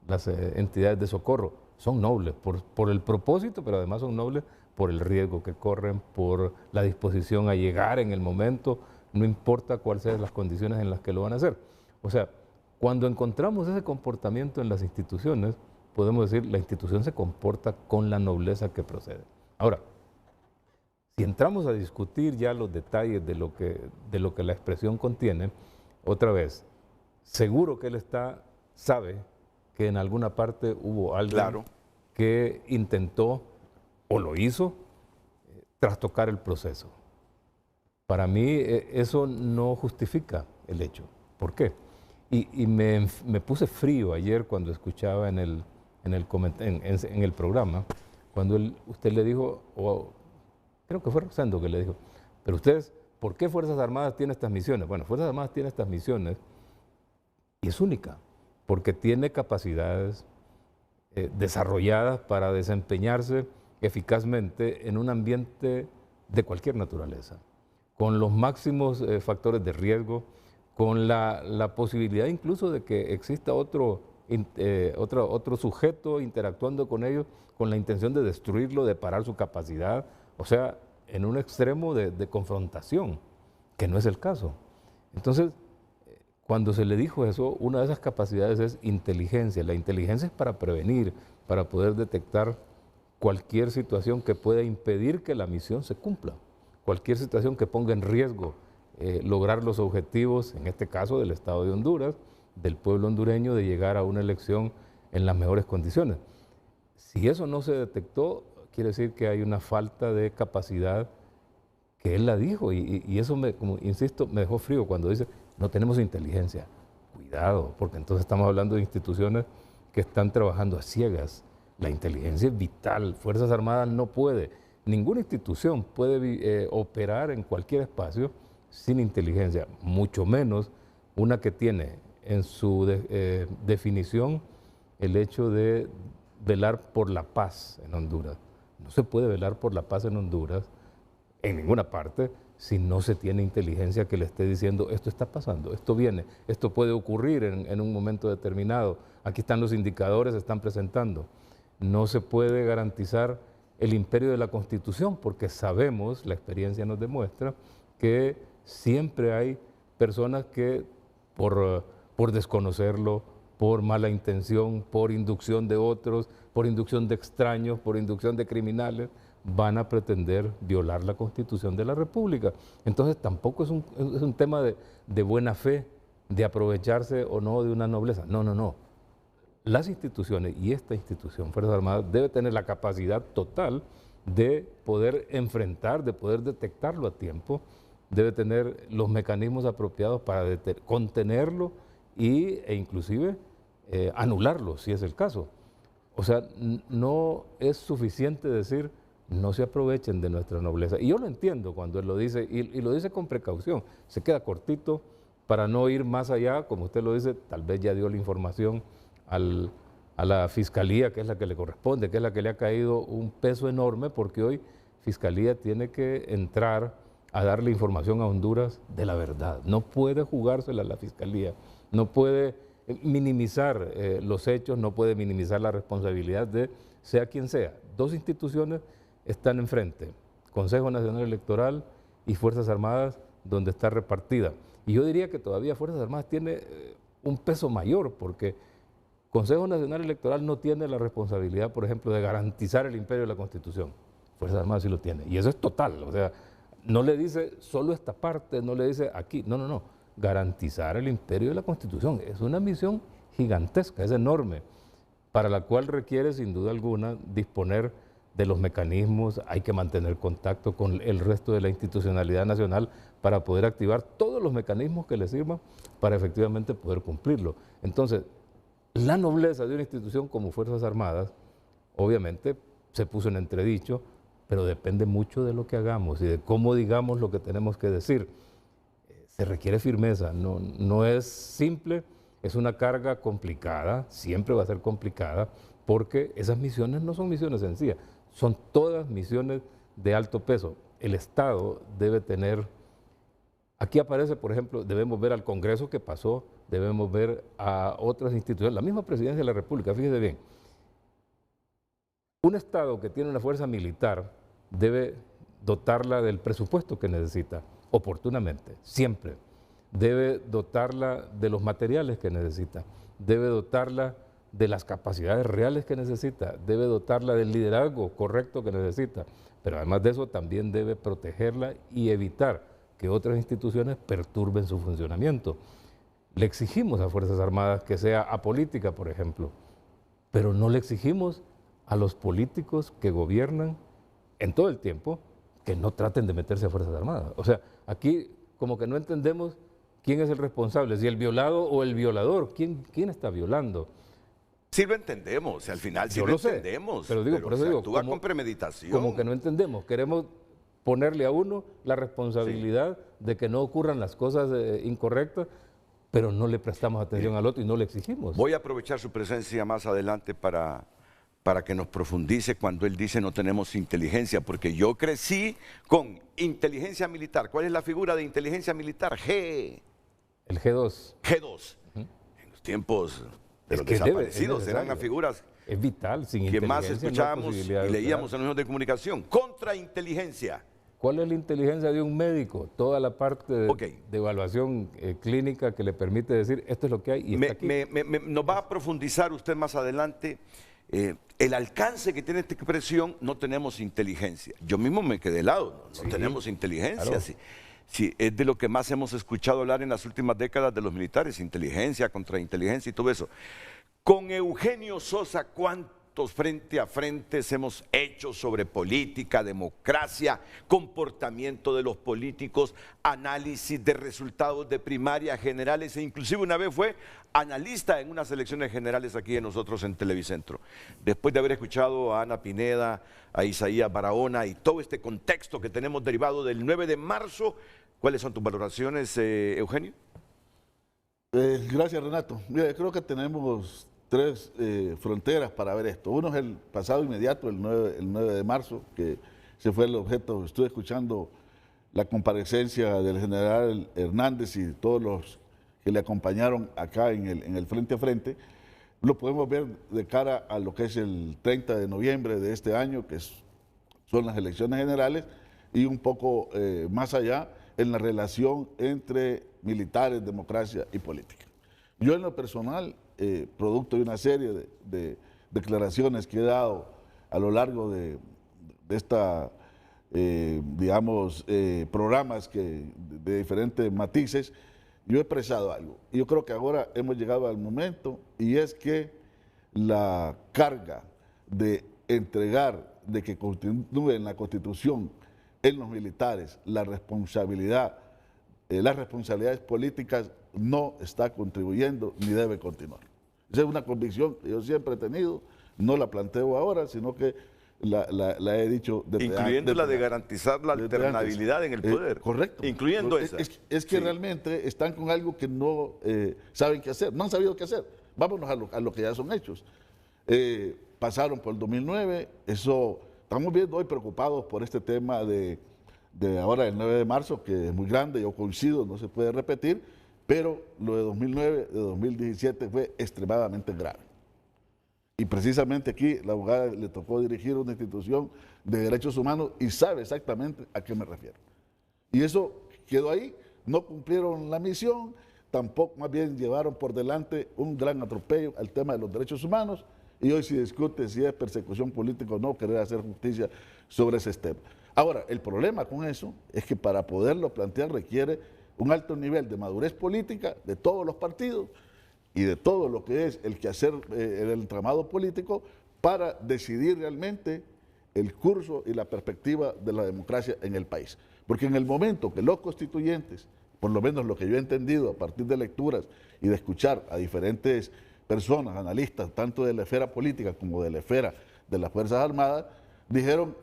Las entidades de socorro son nobles por el propósito, pero además son nobles por el riesgo que corren, por la disposición a llegar en el momento, no importa cuáles sean las condiciones en las que lo van a hacer. O sea, cuando encontramos ese comportamiento en las instituciones, podemos decir la institución se comporta con la nobleza que procede. Ahora, si entramos a discutir ya los detalles de lo que la expresión contiene, otra vez, seguro que él sabe que en alguna parte hubo alguien que intentó o lo hizo trastocar el proceso. Para mí eso no justifica el hecho. ¿Por qué? Y me puse frío ayer cuando escuchaba en el programa, cuando usted le dijo, o creo que fue Rosendo que le dijo, pero ustedes, ¿por qué Fuerzas Armadas tiene estas misiones? Bueno, Fuerzas Armadas tiene estas misiones y es única, porque tiene capacidades desarrolladas para desempeñarse eficazmente en un ambiente de cualquier naturaleza, con los máximos factores de riesgo, con la posibilidad incluso de que exista otro sujeto interactuando con ellos con la intención de destruirlo, de parar su capacidad, o sea, en un extremo de confrontación, que no es el caso. Entonces, cuando se le dijo eso, una de esas capacidades es inteligencia. La inteligencia es para prevenir, para poder detectar cualquier situación que pueda impedir que la misión se cumpla, cualquier situación que ponga en riesgo lograr los objetivos, en este caso del Estado de Honduras, del pueblo hondureño, de llegar a una elección en las mejores condiciones. Si eso no se detectó, quiere decir que hay una falta de capacidad, que él la dijo, y eso, como insisto, me dejó frío cuando dice, no tenemos inteligencia. Cuidado, porque entonces estamos hablando de instituciones que están trabajando a ciegas. La inteligencia es vital. Fuerzas Armadas no puede, ninguna institución puede operar en cualquier espacio sin inteligencia, mucho menos una que tiene en su definición el hecho de velar por la paz en Honduras. No se puede velar por la paz en Honduras, en ninguna parte, si no se tiene inteligencia que le esté diciendo esto está pasando, esto viene, esto puede ocurrir en un momento determinado. Aquí están los indicadores, se están presentando. No se puede garantizar el imperio de la Constitución porque sabemos, la experiencia nos demuestra, que siempre hay personas que por desconocerlo, por mala intención, por inducción de otros, por inducción de extraños, por inducción de criminales, van a pretender violar la Constitución de la República. Entonces tampoco es un tema de buena fe, de aprovecharse o no de una nobleza. No, no, no. Las instituciones y esta institución, Fuerzas Armadas, debe tener la capacidad total de poder enfrentar, de poder detectarlo a tiempo, debe tener los mecanismos apropiados para contenerlo e inclusive anularlo, si es el caso. O sea, no es suficiente decir no se aprovechen de nuestra nobleza. Y yo lo entiendo cuando él lo dice, y lo dice con precaución. Se queda cortito para no ir más allá, como usted lo dice, tal vez ya dio la información a la Fiscalía, que es la que le corresponde, que es la que le ha caído un peso enorme, porque hoy Fiscalía tiene que entrar a darle información a Honduras de la verdad. No puede jugársela a la Fiscalía, no puede minimizar los hechos, no puede minimizar la responsabilidad de sea quien sea. Dos instituciones están enfrente, Consejo Nacional Electoral y Fuerzas Armadas, donde está repartida. Y yo diría que todavía Fuerzas Armadas tiene un peso mayor, porque Consejo Nacional Electoral no tiene la responsabilidad, por ejemplo, de garantizar el imperio de la Constitución. Fuerzas Armadas sí lo tiene, y eso es total. O sea, no le dice solo esta parte, no le dice aquí, no. Garantizar el imperio de la Constitución es una misión gigantesca, es enorme, para la cual requiere sin duda alguna disponer de los mecanismos, hay que mantener contacto con el resto de la institucionalidad nacional para poder activar todos los mecanismos que le sirvan para efectivamente poder cumplirlo. Entonces, la nobleza de una institución como Fuerzas Armadas, obviamente se puso en entredicho, pero depende mucho de lo que hagamos y de cómo digamos lo que tenemos que decir. Se requiere firmeza, no es simple, es una carga complicada, siempre va a ser complicada, porque esas misiones no son misiones sencillas, son todas misiones de alto peso. El Estado debe tener, aquí aparece, por ejemplo, debemos ver al Congreso que pasó, debemos ver a otras instituciones, la misma Presidencia de la República, fíjese bien. Un Estado que tiene una fuerza militar debe dotarla del presupuesto que necesita, oportunamente, siempre. Debe dotarla de los materiales que necesita, debe dotarla de las capacidades reales que necesita, debe dotarla del liderazgo correcto que necesita, pero además de eso también debe protegerla y evitar que otras instituciones perturben su funcionamiento. Le exigimos a Fuerzas Armadas que sea apolítica, por ejemplo, pero no le exigimos a los políticos que gobiernan en todo el tiempo que no traten de meterse a Fuerzas Armadas. O sea, aquí como que no entendemos quién es el responsable, si el violado o el violador, quién está violando. Sí lo entendemos, al final sí lo entendemos, pero digo, por eso digo, actúa con premeditación. Como que no entendemos, queremos ponerle a uno la responsabilidad de que no ocurran las cosas incorrectas, pero no le prestamos atención al otro y no le exigimos. Voy a aprovechar su presencia más adelante para que nos profundice cuando él dice no tenemos inteligencia, porque yo crecí con inteligencia militar. ¿Cuál es la figura de inteligencia militar? El G2. G2. En los tiempos de los desaparecidos eran las figuras es vital, sin que inteligencia más escuchábamos y leíamos en los medios de comunicación. Contrainteligencia. ¿Cuál es la inteligencia de un médico? Toda la parte de evaluación clínica que le permite decir esto es lo que hay y está aquí. Nos va a profundizar usted más adelante el alcance que tiene esta expresión, no tenemos inteligencia. Yo mismo me quedé helado, no tenemos inteligencia. Claro. Sí, es de lo que más hemos escuchado hablar en las últimas décadas de los militares, inteligencia, contrainteligencia y todo eso. Con Eugenio Sosa, ¿cuántos frente a frente hemos hecho sobre política, democracia, comportamiento de los políticos, análisis de resultados de primaria generales e inclusive una vez fue analista en unas elecciones generales aquí de nosotros en Televicentro? Después de haber escuchado a Ana Pineda, a Isaías Barahona y todo este contexto que tenemos derivado del 9 de marzo, ¿cuáles son tus valoraciones, Eugenio? Gracias, Renato. Mira, yo creo que tenemos tres fronteras para ver esto. Uno es el pasado inmediato, el 9 de marzo, que se fue el objeto. Estuve escuchando la comparecencia del general Hernández y todos los que le acompañaron acá en el frente a frente. Lo podemos ver de cara a lo que es el 30 de noviembre de este año, que son las elecciones generales, y un poco más allá en la relación entre militares, democracia y política. Yo en lo personal, producto de una serie de declaraciones que he dado a lo largo de esta, digamos, programas de diferentes matices, yo he expresado algo. Y yo creo que ahora hemos llegado al momento, y es que la carga de entregar, de que continúe en la Constitución, en los militares, las responsabilidades políticas no está contribuyendo ni debe continuar. Esa es una convicción que yo siempre he tenido, no la planteo ahora, sino que la he dicho desde incluyendo la de garantizar la alternabilidad en el poder. Correcto. Incluyendo esa. Es que realmente están con algo que no saben qué hacer, no han sabido qué hacer. Vámonos a lo que ya son hechos. Pasaron por el 2009, eso estamos viendo hoy preocupados por este tema de ahora el 9 de marzo, que es muy grande, yo coincido, no se puede repetir, pero lo de 2009, de 2017 fue extremadamente grave. Y precisamente aquí la abogada le tocó dirigir una institución de derechos humanos y sabe exactamente a qué me refiero. Y eso quedó ahí, no cumplieron la misión, tampoco, más bien llevaron por delante un gran atropello al tema de los derechos humanos y hoy se discute si es persecución política o no, querer hacer justicia sobre ese tema. Ahora, el problema con eso es que para poderlo plantear requiere un alto nivel de madurez política de todos los partidos y de todo lo que es el quehacer, el entramado político, para decidir realmente el curso y la perspectiva de la democracia en el país. Porque en el momento que los constituyentes, por lo menos lo que yo he entendido a partir de lecturas y de escuchar a diferentes personas, analistas, tanto de la esfera política como de la esfera de las Fuerzas Armadas, dijeron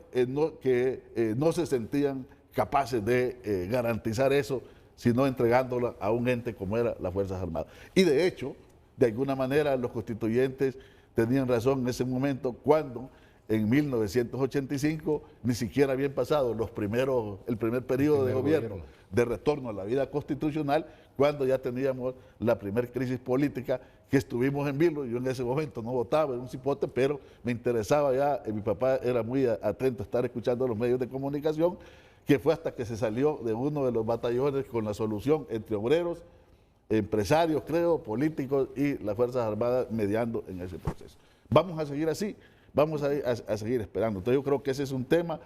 que no se sentían capaces de garantizar eso, sino entregándola a un ente como era las Fuerzas Armadas. Y de hecho, de alguna manera, los constituyentes tenían razón en ese momento cuando en 1985 ni siquiera habían pasado el primer periodo de gobierno de retorno a la vida constitucional, cuando ya teníamos la primera crisis política que estuvimos en vilo. Yo en ese momento no votaba, era un cipote, pero me interesaba ya, mi papá era muy atento a estar escuchando los medios de comunicación, que fue hasta que se salió de uno de los batallones con la solución entre obreros, empresarios, creo, políticos y las Fuerzas Armadas mediando en ese proceso. Vamos a seguir así, vamos a seguir esperando. Entonces yo creo que ese es un tema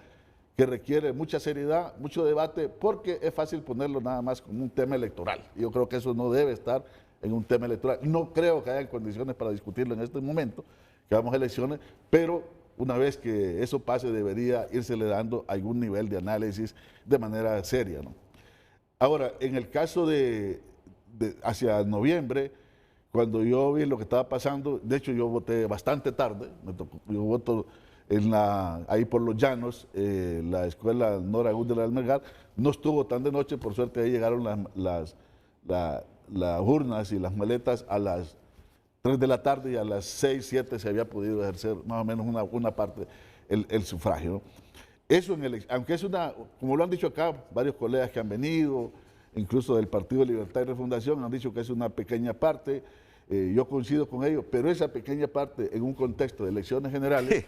que requiere mucha seriedad, mucho debate, porque es fácil ponerlo nada más como un tema electoral. Yo creo que eso no debe estar en un tema electoral. No creo que haya condiciones para discutirlo en este momento, que vamos a elecciones, pero una vez que eso pase debería írsele dando algún nivel de análisis de manera seria, ¿no? Ahora, en el caso de hacia noviembre, cuando yo vi lo que estaba pasando, de hecho yo voté bastante tarde, yo voto ahí por Los Llanos, la escuela Nora Agúndez de Almergar, no estuvo tan de noche, por suerte ahí llegaron las urnas y las maletas a las 3 de la tarde y a las 6, 7 se había podido ejercer más o menos una parte el sufragio, ¿no? Eso, aunque es como lo han dicho acá varios colegas que han venido, incluso del Partido de Libertad y Refundación, han dicho que es una pequeña parte, yo coincido con ellos, pero esa pequeña parte en un contexto de elecciones generales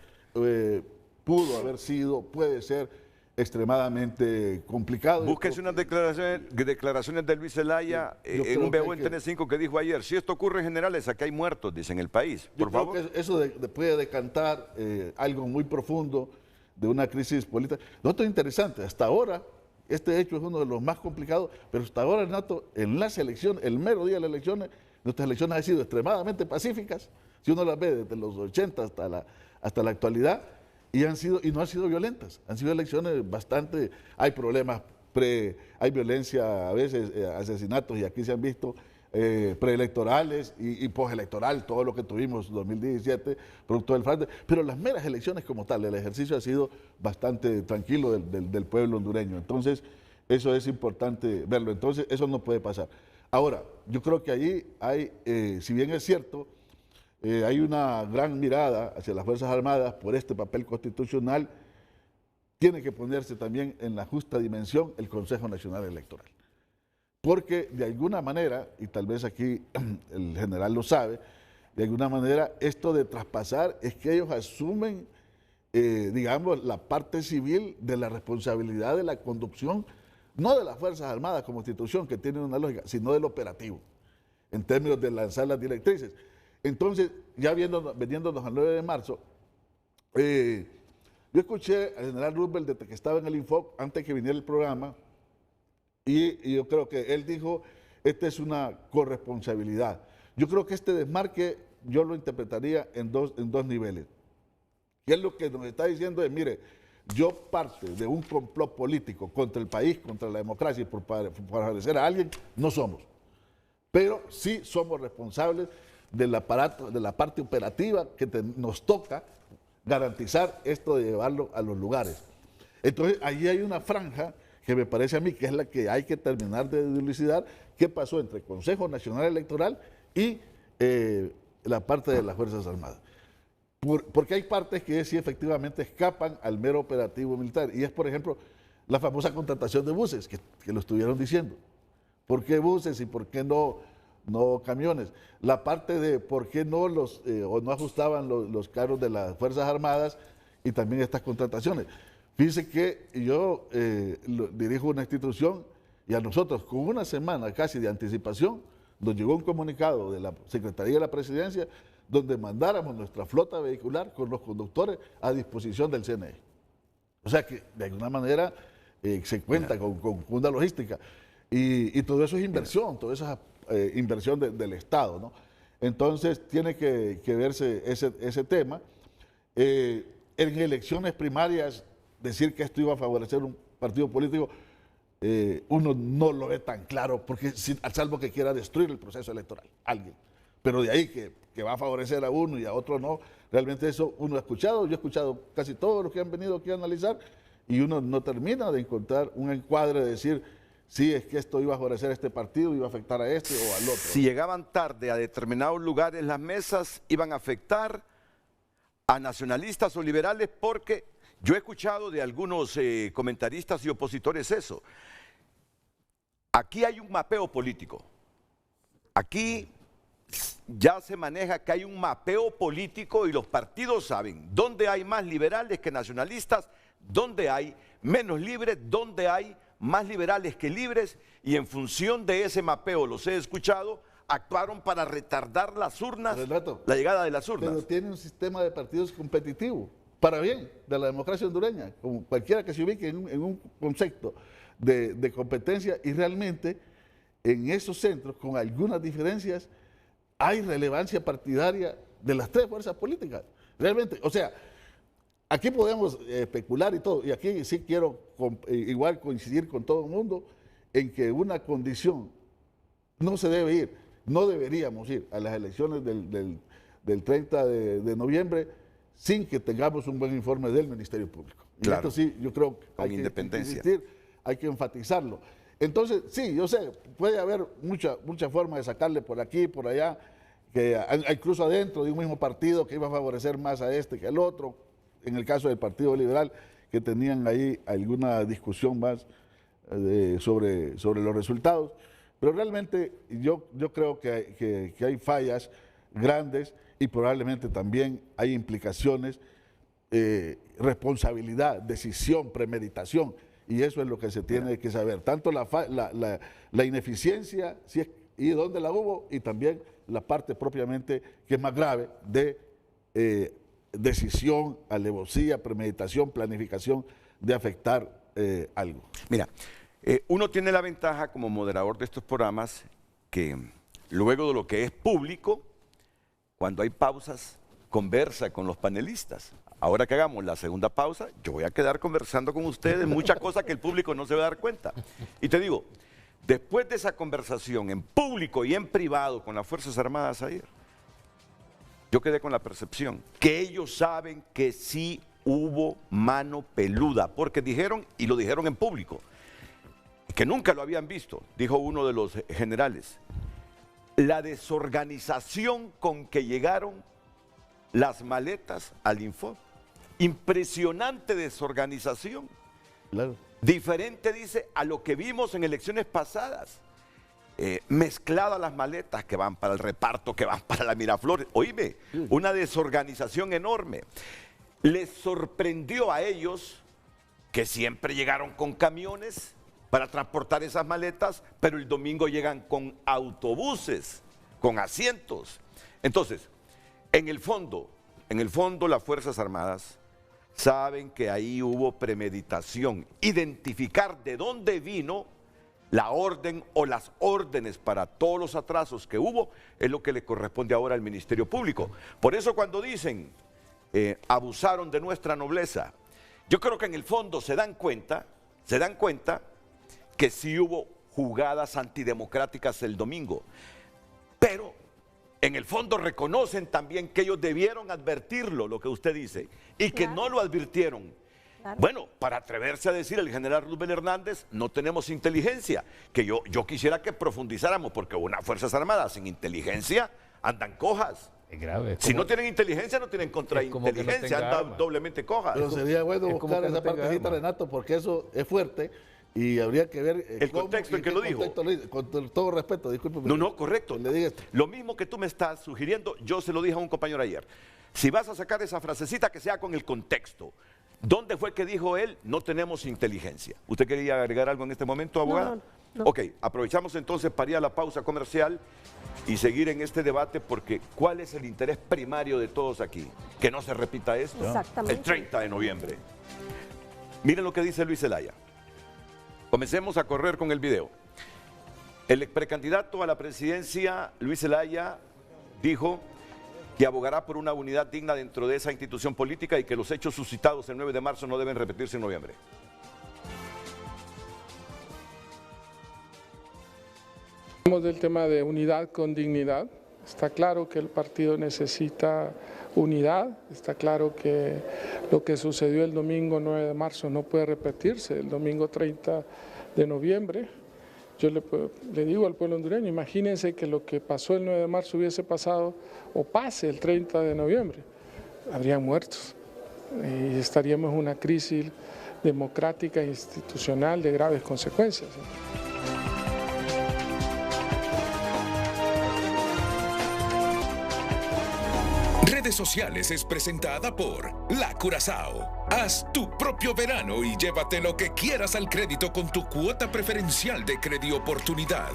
puede ser extremadamente complicado. Búsquese unas declaraciones de Luis Zelaya en un video en TN5 que dijo ayer: si esto ocurre en generales, aquí hay muertos, dice en el país. Por favor. Creo que eso puede decantar algo muy profundo de una crisis política. Esto es interesante, hasta ahora, este hecho es uno de los más complicados, pero hasta ahora, Renato, en las elecciones, el mero día de las elecciones, nuestras elecciones han sido extremadamente pacíficas, si uno las ve desde los 80 hasta la actualidad, y no han sido violentas, han sido elecciones bastante, hay problemas, hay violencia a veces, asesinatos, y aquí se han visto preelectorales y postelectoral, todo lo que tuvimos en 2017, producto del fraude, pero las meras elecciones como tal, el ejercicio ha sido bastante tranquilo del pueblo hondureño. Entonces, eso es importante verlo. Entonces, eso no puede pasar. Ahora, yo creo que allí hay, si bien es cierto, hay una gran mirada hacia las Fuerzas Armadas por este papel constitucional, tiene que ponerse también en la justa dimensión el Consejo Nacional Electoral. Porque de alguna manera, y tal vez aquí el general lo sabe, de alguna manera esto de traspasar es que ellos asumen, digamos, la parte civil de la responsabilidad de la conducción, no de las Fuerzas Armadas como institución que tienen una lógica, sino del operativo, en términos de lanzar las directrices. Entonces, ya veniéndonos al 9 de marzo, yo escuché al general Roosevelt desde que estaba en el Infoc, antes que viniera el programa, y yo creo que él dijo, esta es una corresponsabilidad. Yo creo que este desmarque yo lo interpretaría en dos niveles. Y es lo que nos está diciendo es, mire, yo parte de un complot político contra el país, contra la democracia y por favorecer a alguien, no somos. Pero sí somos responsables del aparato, de la parte operativa que nos toca garantizar esto de llevarlo a los lugares. Entonces, allí hay una franja que me parece a mí que es la que hay que terminar de dilucidar qué pasó entre el Consejo Nacional Electoral y la parte de las Fuerzas Armadas. Porque hay partes que sí efectivamente escapan al mero operativo militar. Y es, por ejemplo, la famosa contratación de buses, que lo estuvieron diciendo. ¿Por qué buses y por qué no camiones? La parte de por qué no o no ajustaban los carros de las Fuerzas Armadas y también estas contrataciones. Fíjense que yo dirijo una institución y a nosotros con una semana casi de anticipación nos llegó un comunicado de la Secretaría de la Presidencia donde mandáramos nuestra flota vehicular con los conductores a disposición del CNE. O sea que de alguna manera se cuenta con una logística y todo eso es inversión, toda esa inversión del Estado, ¿no? Entonces tiene que verse ese tema. En elecciones primarias decir que esto iba a favorecer un partido político, uno no lo ve tan claro, porque al salvo que quiera destruir el proceso electoral, alguien. Pero de ahí que va a favorecer a uno y a otro no, realmente eso uno ha escuchado, yo he escuchado casi todos los que han venido aquí a analizar, y uno no termina de encontrar un encuadre de decir, sí, es que esto iba a favorecer a este partido, iba a afectar a este o al otro. Si llegaban tarde a determinados lugares las mesas, iban a afectar a nacionalistas o liberales, porque yo he escuchado de algunos comentaristas y opositores eso. Aquí hay un mapeo político. Aquí ya se maneja que hay un mapeo político y los partidos saben dónde hay más liberales que nacionalistas, dónde hay menos libres, dónde hay más liberales que libres, y en función de ese mapeo, los he escuchado, actuaron para retardar las urnas, Renato, la llegada de las urnas. Pero tiene un sistema de partidos competitivo, para bien de la democracia hondureña, como cualquiera que se ubique en un concepto de competencia, y realmente en esos centros, con algunas diferencias, hay relevancia partidaria de las tres fuerzas políticas. Realmente, o sea, aquí podemos especular y todo, y aquí sí quiero igual coincidir con todo el mundo en que una condición no se debe ir, no deberíamos ir a las elecciones del 30 de noviembre sin que tengamos un buen informe del Ministerio Público. Claro. Y esto sí, yo creo que con independencia. Hay que enfatizarlo. Entonces, sí, yo sé, puede haber mucha forma de sacarle por aquí, por allá, que incluso adentro de un mismo partido que iba a favorecer más a este que al otro, en el caso del Partido Liberal, que tenían ahí alguna discusión más sobre los resultados. Pero realmente yo creo que hay fallas grandes y probablemente también hay implicaciones, responsabilidad, decisión, premeditación, y eso es lo que se tiene que saber, tanto la ineficiencia y dónde la hubo, y también la parte propiamente que es más grave de decisión, alevosía, premeditación, planificación de afectar algo. Mira, uno tiene la ventaja como moderador de estos programas que luego de lo que es público, cuando hay pausas, conversa con los panelistas. Ahora que hagamos la segunda pausa, yo voy a quedar conversando con ustedes muchas cosas que el público no se va a dar cuenta. Y te digo, después de esa conversación en público y en privado con las Fuerzas Armadas ayer, yo quedé con la percepción que ellos saben que sí hubo mano peluda, porque dijeron, y lo dijeron en público, que nunca lo habían visto, dijo uno de los generales, la desorganización con que llegaron las maletas al Info. Impresionante desorganización. Claro. Diferente, dice, a lo que vimos en elecciones pasadas. Mezcladas las maletas que van para el reparto, que van para la Miraflores. Oíme, una desorganización enorme. Les sorprendió a ellos que siempre llegaron con camiones para transportar esas maletas, pero el domingo llegan con autobuses, con asientos. Entonces, en el fondo, las Fuerzas Armadas saben que ahí hubo premeditación, identificar de dónde vino la orden o las órdenes para todos los atrasos que hubo, es lo que le corresponde ahora al Ministerio Público. Por eso cuando dicen, abusaron de nuestra nobleza, yo creo que en el fondo se dan cuenta que sí hubo jugadas antidemocráticas el domingo, pero en el fondo reconocen también que ellos debieron advertirlo, lo que usted dice, y que no lo advirtieron. Bueno, para atreverse a decir el general Roosevelt Hernández, no tenemos inteligencia, que yo quisiera que profundizáramos, porque unas Fuerzas Armadas sin inteligencia andan cojas. Es grave. Si no tienen inteligencia, no tienen contrainteligencia, andan doblemente cojas. Pero sería bueno buscar esa partecita, Renato, porque eso es fuerte. Y habría que ver el contexto en que lo dijo. Con todo respeto, disculpe. No, correcto. Lo mismo que tú me estás sugiriendo, yo se lo dije a un compañero ayer. Si vas a sacar esa frasecita, que sea con el contexto. ¿Dónde fue que dijo él? No tenemos inteligencia. ¿Usted quería agregar algo en este momento, abogada? No. Ok, aprovechamos entonces para ir a la pausa comercial y seguir en este debate, porque ¿cuál es el interés primario de todos aquí? Que no se repita esto. Exactamente. El 30 de noviembre. Miren lo que dice Luis Zelaya. Comencemos a correr con el video. El precandidato a la presidencia, Luis Zelaya, dijo que abogará por una unidad digna dentro de esa institución política y que los hechos suscitados el 9 de marzo no deben repetirse en noviembre. Hablamos del tema de unidad con dignidad. Está claro que el partido necesita unidad, está claro que lo que sucedió el domingo 9 de marzo no puede repetirse el domingo 30 de noviembre. Yo le digo al pueblo hondureño, imagínense que lo que pasó el 9 de marzo hubiese pasado o pase el 30 de noviembre. Habrían muertos y estaríamos en una crisis democrática e institucional de graves consecuencias. Redes Sociales es presentada por La Curazao. Haz tu propio verano y llévate lo que quieras al crédito con tu cuota preferencial de Credioportunidad.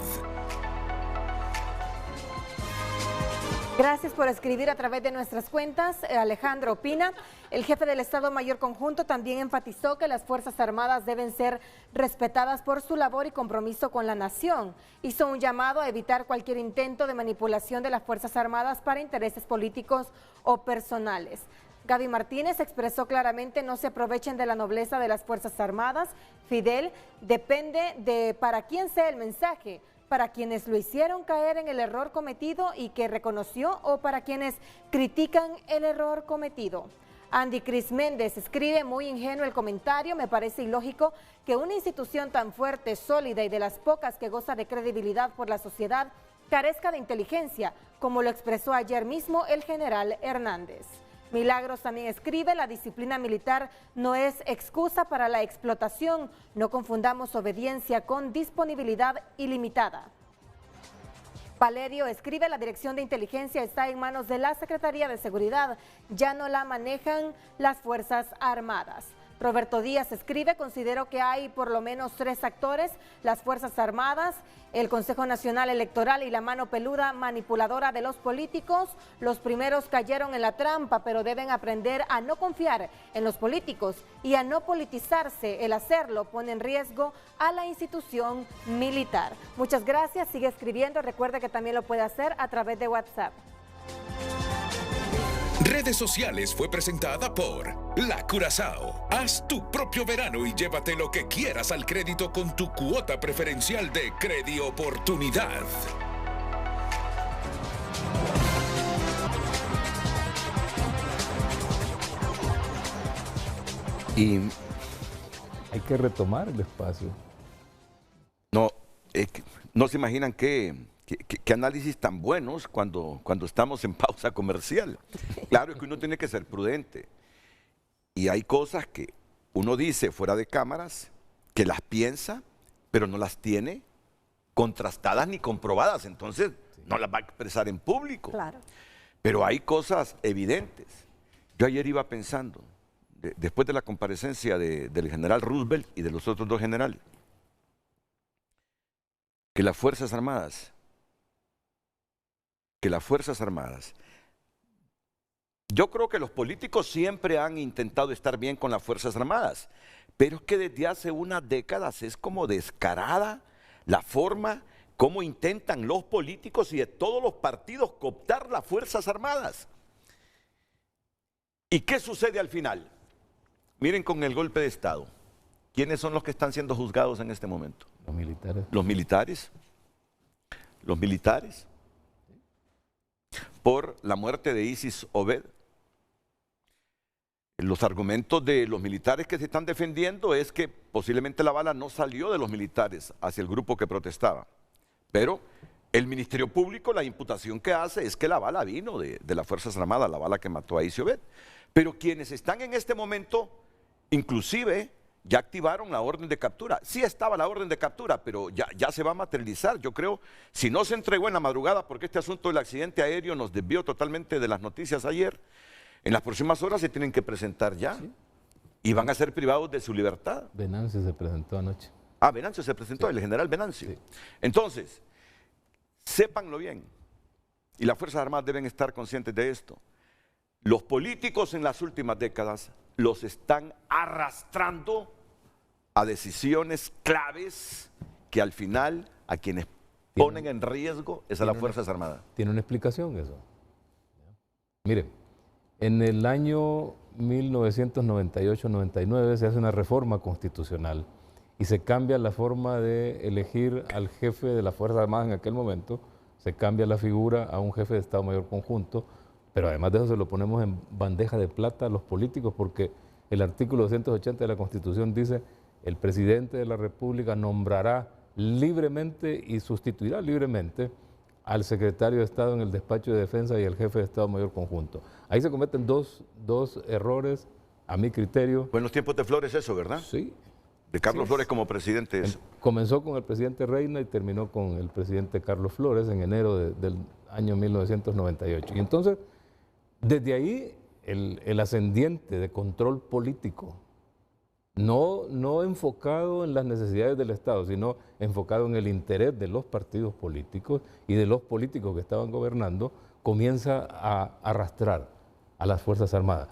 Gracias por escribir a través de nuestras cuentas. Alejandro opina. El jefe del Estado Mayor Conjunto también enfatizó que las Fuerzas Armadas deben ser respetadas por su labor y compromiso con la nación. Hizo un llamado a evitar cualquier intento de manipulación de las Fuerzas Armadas para intereses políticos o personales. Gaby Martínez expresó claramente: no se aprovechen de la nobleza de las Fuerzas Armadas. Fidel, depende de para quién sea el mensaje. Para quienes lo hicieron caer en el error cometido y que reconoció, o para quienes critican el error cometido. Andy Cris Méndez escribe: muy ingenuo el comentario, me parece ilógico que una institución tan fuerte, sólida y de las pocas que goza de credibilidad por la sociedad carezca de inteligencia, como lo expresó ayer mismo el general Hernández. Milagros también escribe: la disciplina militar no es excusa para la explotación, no confundamos obediencia con disponibilidad ilimitada. Valerio escribe: la dirección de inteligencia está en manos de la Secretaría de Seguridad, ya no la manejan las Fuerzas Armadas. Roberto Díaz escribe: considero que hay por lo menos 3 actores, las Fuerzas Armadas, el Consejo Nacional Electoral y la mano peluda manipuladora de los políticos. Los primeros cayeron en la trampa, pero deben aprender a no confiar en los políticos y a no politizarse. El hacerlo pone en riesgo a la institución militar. Muchas gracias, sigue escribiendo, recuerde que también lo puede hacer a través de WhatsApp. Redes Sociales fue presentada por La Curazao. Haz tu propio verano y llévate lo que quieras al crédito con tu cuota preferencial de Credioportunidad. Y hay que retomar el espacio. No se imaginan qué análisis tan buenos cuando estamos en pausa comercial. Claro, es que uno tiene que ser prudente. Y hay cosas que uno dice fuera de cámaras, que las piensa, pero no las tiene contrastadas ni comprobadas. Entonces, no las va a expresar en público. Claro. Pero hay cosas evidentes. Yo ayer iba pensando, después de la comparecencia del general Roosevelt y de los otros 2 generales, que las Fuerzas Armadas, yo creo que los políticos siempre han intentado estar bien con las Fuerzas Armadas, pero es que desde hace unas décadas es como descarada la forma como intentan los políticos y de todos los partidos cooptar las Fuerzas Armadas. ¿Y qué sucede al final? Miren con el golpe de Estado. ¿Quiénes son los que están siendo juzgados en este momento? Los militares. Los militares. Los militares. por la muerte de Isis Obed. Los argumentos de los militares que se están defendiendo es que posiblemente la bala no salió de los militares hacia el grupo que protestaba. Pero el Ministerio Público, la imputación que hace es que la bala vino de las Fuerzas Armadas, la bala que mató a Isis Obed. Pero quienes están en este momento, inclusive, ya activaron la orden de captura. Sí estaba la orden de captura, pero ya se va a materializar. Yo creo, si no se entregó en la madrugada, porque este asunto del accidente aéreo nos desvió totalmente de las noticias ayer, en las próximas horas se tienen que presentar ya. ¿Sí? Y van a ser privados de su libertad. Venancio se presentó anoche. Ah, Venancio se presentó, sí. El general Venancio. Sí. Entonces, sépanlo bien, y las Fuerzas Armadas deben estar conscientes de esto. Los políticos en las últimas décadas los están arrastrando a decisiones claves que al final a quienes ponen en riesgo es a las Fuerzas Armadas. ¿Tiene una explicación eso? Miren, en el año 1998-99 se hace una reforma constitucional y se cambia la forma de elegir al jefe de las Fuerzas Armadas en aquel momento, se cambia la figura a un jefe de Estado Mayor Conjunto, pero además de eso se lo ponemos en bandeja de plata a los políticos porque el artículo 280 de la Constitución dice: el presidente de la República nombrará libremente y sustituirá libremente al secretario de Estado en el despacho de defensa y al jefe de Estado Mayor Conjunto. Ahí se cometen dos errores, a mi criterio. Fue en los tiempos de Flores eso, ¿verdad? Sí. De Carlos Flores como presidente. Eso. Comenzó con el presidente Reina y terminó con el presidente Carlos Flores en enero del año 1998. Y entonces, desde ahí, el ascendiente de control político, no enfocado en las necesidades del Estado, sino enfocado en el interés de los partidos políticos y de los políticos que estaban gobernando, comienza a arrastrar a las Fuerzas Armadas.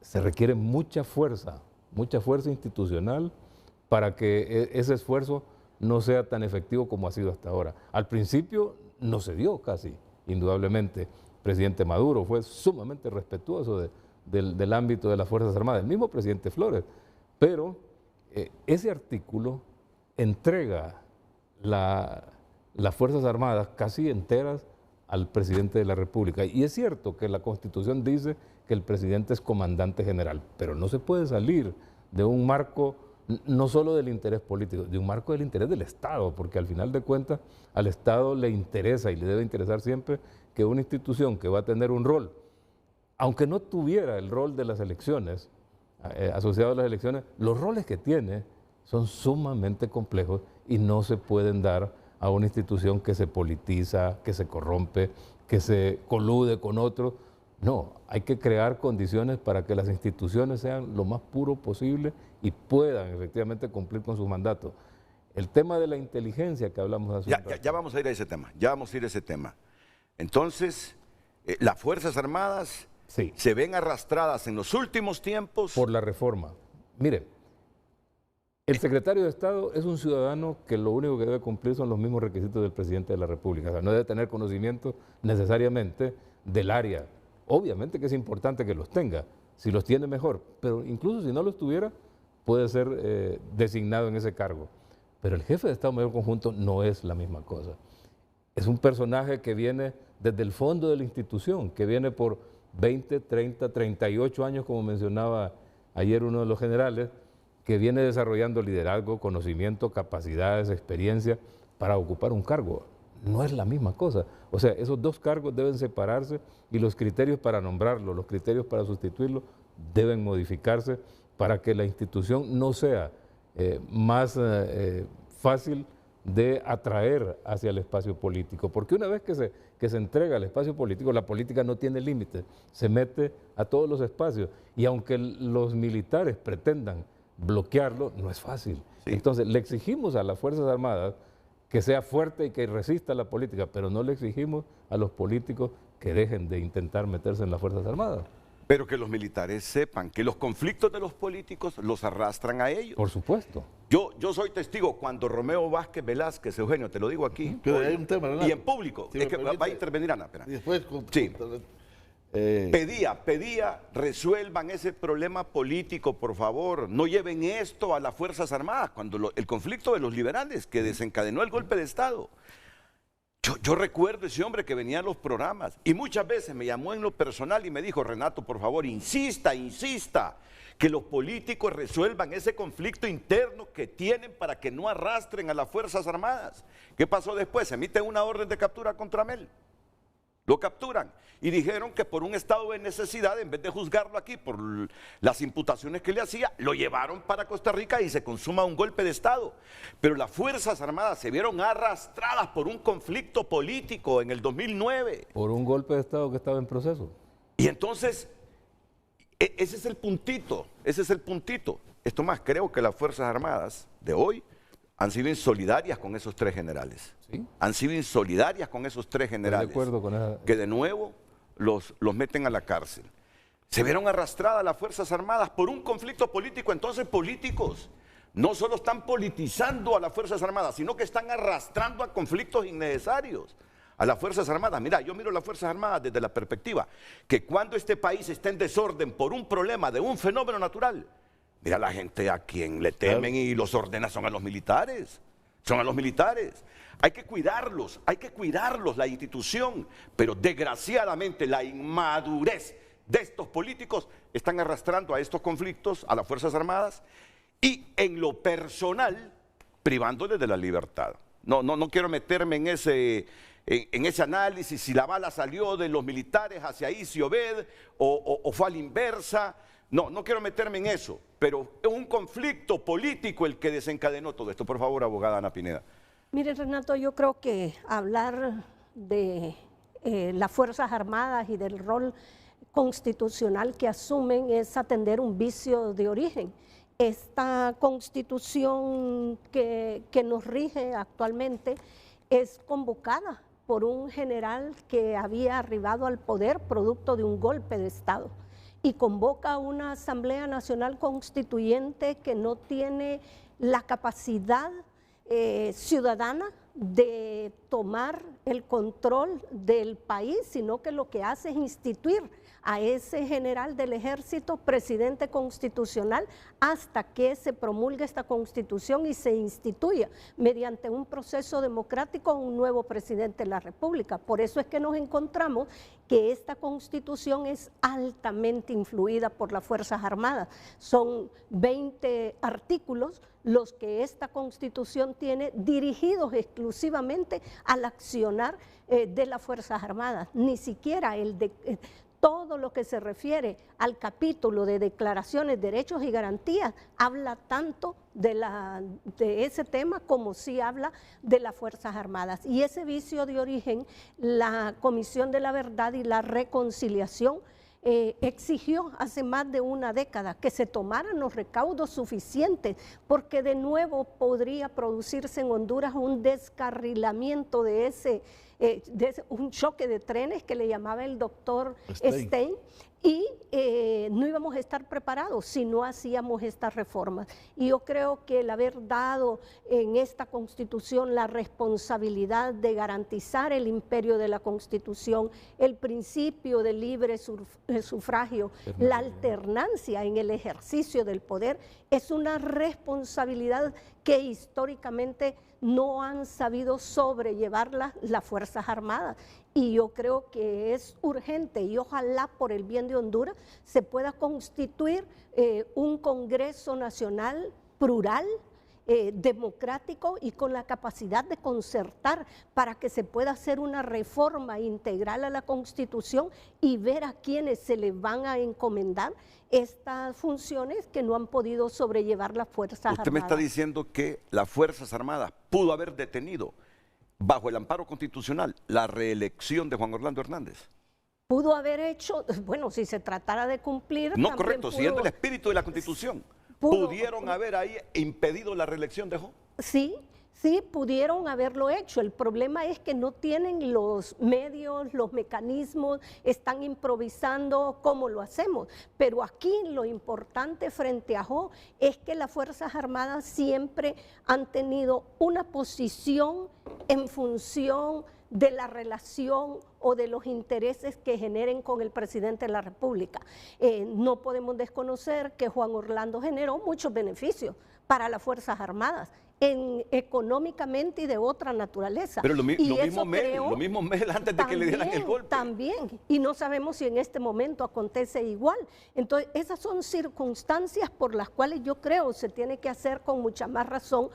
Se requiere mucha fuerza institucional para que ese esfuerzo no sea tan efectivo como ha sido hasta ahora. Al principio no se dio casi, indudablemente. El presidente Maduro fue sumamente respetuoso del ámbito de las Fuerzas Armadas, el mismo presidente Flores. Pero ese artículo entrega las Fuerzas Armadas casi enteras al presidente de la República. Y es cierto que la Constitución dice que el presidente es comandante general, pero no se puede salir de un marco no solo del interés político, de un marco del interés del Estado, porque al final de cuentas al Estado le interesa y le debe interesar siempre que una institución que va a tener un rol, aunque no tuviera el rol de las elecciones, asociado a las elecciones, los roles que tiene son sumamente complejos y no se pueden dar a una institución que se politiza, que se corrompe, que se colude con otros. No, hay que crear condiciones para que las instituciones sean lo más puro posible y puedan efectivamente cumplir con sus mandatos. El tema de la inteligencia que hablamos hace un rato. Ya vamos a ir a ese tema, Entonces, las Fuerzas Armadas sí, se ven arrastradas en los últimos tiempos por la reforma. Mire, el secretario de Estado es un ciudadano que lo único que debe cumplir son los mismos requisitos del presidente de la República. O sea, no debe tener conocimiento necesariamente del área. Obviamente que es importante que los tenga, si los tiene mejor, pero incluso si no los tuviera, puede ser designado en ese cargo. Pero el jefe de Estado Mayor Conjunto no es la misma cosa. Es un personaje que viene desde el fondo de la institución, que viene por 20, 30, 38 años, como mencionaba ayer uno de los generales, que viene desarrollando liderazgo, conocimiento, capacidades, experiencia para ocupar un cargo. No es la misma cosa. O sea, esos dos cargos deben separarse y los criterios para nombrarlo, los criterios para sustituirlo deben modificarse para que la institución no sea más fácil de atraer hacia el espacio político. Porque una vez que se entrega al espacio político, la política no tiene límites, se mete a todos los espacios. Y aunque los militares pretendan bloquearlo, no es fácil. Sí. Entonces, le exigimos a las Fuerzas Armadas que sea fuerte y que resista la política, pero no le exigimos a los políticos que dejen de intentar meterse en las Fuerzas Armadas. Pero que los militares sepan que los conflictos de los políticos los arrastran a ellos. Por supuesto. Yo soy testigo cuando Romeo Vázquez Velázquez, Eugenio, te lo digo aquí. Pero hay un tema, ¿verdad? Y en público. Si es que va a intervenir Ana. Espera. Y después... Sí. Pedía, resuelvan ese problema político, por favor. No lleven esto a las Fuerzas Armadas. Cuando el conflicto de los liberales que desencadenó el golpe de Estado. Yo recuerdo ese hombre que venía a los programas y muchas veces me llamó en lo personal y me dijo, Renato, por favor, insista, que los políticos resuelvan ese conflicto interno que tienen para que no arrastren a las Fuerzas Armadas. ¿Qué pasó después? Se emite una orden de captura contra Mel. Lo capturan y dijeron que por un estado de necesidad, en vez de juzgarlo aquí por las imputaciones que le hacía, lo llevaron para Costa Rica y se consuma un golpe de estado. Pero las Fuerzas Armadas se vieron arrastradas por un conflicto político en el 2009. Por un golpe de estado que estaba en proceso. Y entonces, ese es el puntito, Esto más, creo que las Fuerzas Armadas de hoy han sido insolidarias con esos 3 generales. ¿Sí? Han sido insolidarias con esos 3 generales. Estoy de acuerdo con esa... Que de nuevo los meten a la cárcel. Se vieron arrastradas las Fuerzas Armadas por un conflicto político. Entonces, políticos no solo están politizando a las Fuerzas Armadas, sino que están arrastrando a conflictos innecesarios a las Fuerzas Armadas. Mira, yo miro las Fuerzas Armadas desde la perspectiva que cuando este país está en desorden por un problema de un fenómeno natural, mira la gente a quien le temen y los ordena son a los militares. Son a los militares. Hay que cuidarlos, la institución. Pero desgraciadamente la inmadurez de estos políticos están arrastrando a estos conflictos a las Fuerzas Armadas y en lo personal privándoles de la libertad. No quiero meterme en ese análisis si la bala salió de los militares hacia Isi Obed o fue a la inversa. No quiero meterme en eso, pero es un conflicto político el que desencadenó todo esto. Por favor, abogada Ana Pineda. Mire, Renato, yo creo que hablar de las Fuerzas Armadas y del rol constitucional que asumen es atender un vicio de origen. Esta constitución que nos rige actualmente es convocada por un general que había arribado al poder producto de un golpe de Estado. Y convoca a una Asamblea Nacional Constituyente que no tiene la capacidad ciudadana de tomar el control del país, sino que lo que hace es instituir a ese general del ejército presidente constitucional hasta que se promulgue esta constitución y se instituya mediante un proceso democrático un nuevo presidente de la República. Por eso es que nos encontramos que esta constitución es altamente influida por las Fuerzas Armadas. Son 20 artículos los que esta constitución tiene dirigidos exclusivamente al accionar de las Fuerzas Armadas. Ni siquiera todo lo que se refiere al capítulo de declaraciones, derechos y garantías habla tanto de ese tema como sí habla de las Fuerzas Armadas. Y ese vicio de origen, la Comisión de la Verdad y la Reconciliación exigió hace más de una década que se tomaran los recaudos suficientes, porque de nuevo podría producirse en Honduras un descarrilamiento de un choque de trenes que le llamaba el doctor Stein, y no íbamos a estar preparados si no hacíamos estas reformas. Y yo creo que el haber dado en esta Constitución la responsabilidad de garantizar el imperio de la Constitución, el principio del libre sufragio, la alternancia en el ejercicio del poder, es una responsabilidad que históricamente no han sabido sobrellevar las Fuerzas Armadas. Y yo creo que es urgente y ojalá por el bien de Honduras se pueda constituir un Congreso Nacional plural, democrático y con la capacidad de concertar para que se pueda hacer una reforma integral a la Constitución y ver a quienes se les van a encomendar estas funciones que no han podido sobrellevar las Fuerzas Armadas. Usted me está diciendo que las Fuerzas Armadas pudo haber detenido bajo el amparo constitucional la reelección de Juan Orlando Hernández. Pudo haber hecho, bueno, si se tratara de cumplir... No, correcto, siguiendo el espíritu de la Constitución. ¿Pudieron haber ahí impedido la reelección de Juan? Sí, pudieron haberlo hecho. El problema es que no tienen los medios, los mecanismos, están improvisando cómo lo hacemos. Pero aquí lo importante frente a Jo es que las Fuerzas Armadas siempre han tenido una posición en función de la relación o de los intereses que generen con el presidente de la República. No podemos desconocer que Juan Orlando generó muchos beneficios para las Fuerzas Armadas. económicamente y de otra naturaleza. Pero lo mismo creo, Mel antes de que le dieran el golpe. También, y no sabemos si en este momento acontece igual. Entonces, esas son circunstancias por las cuales yo creo se tiene que hacer con mucha más razón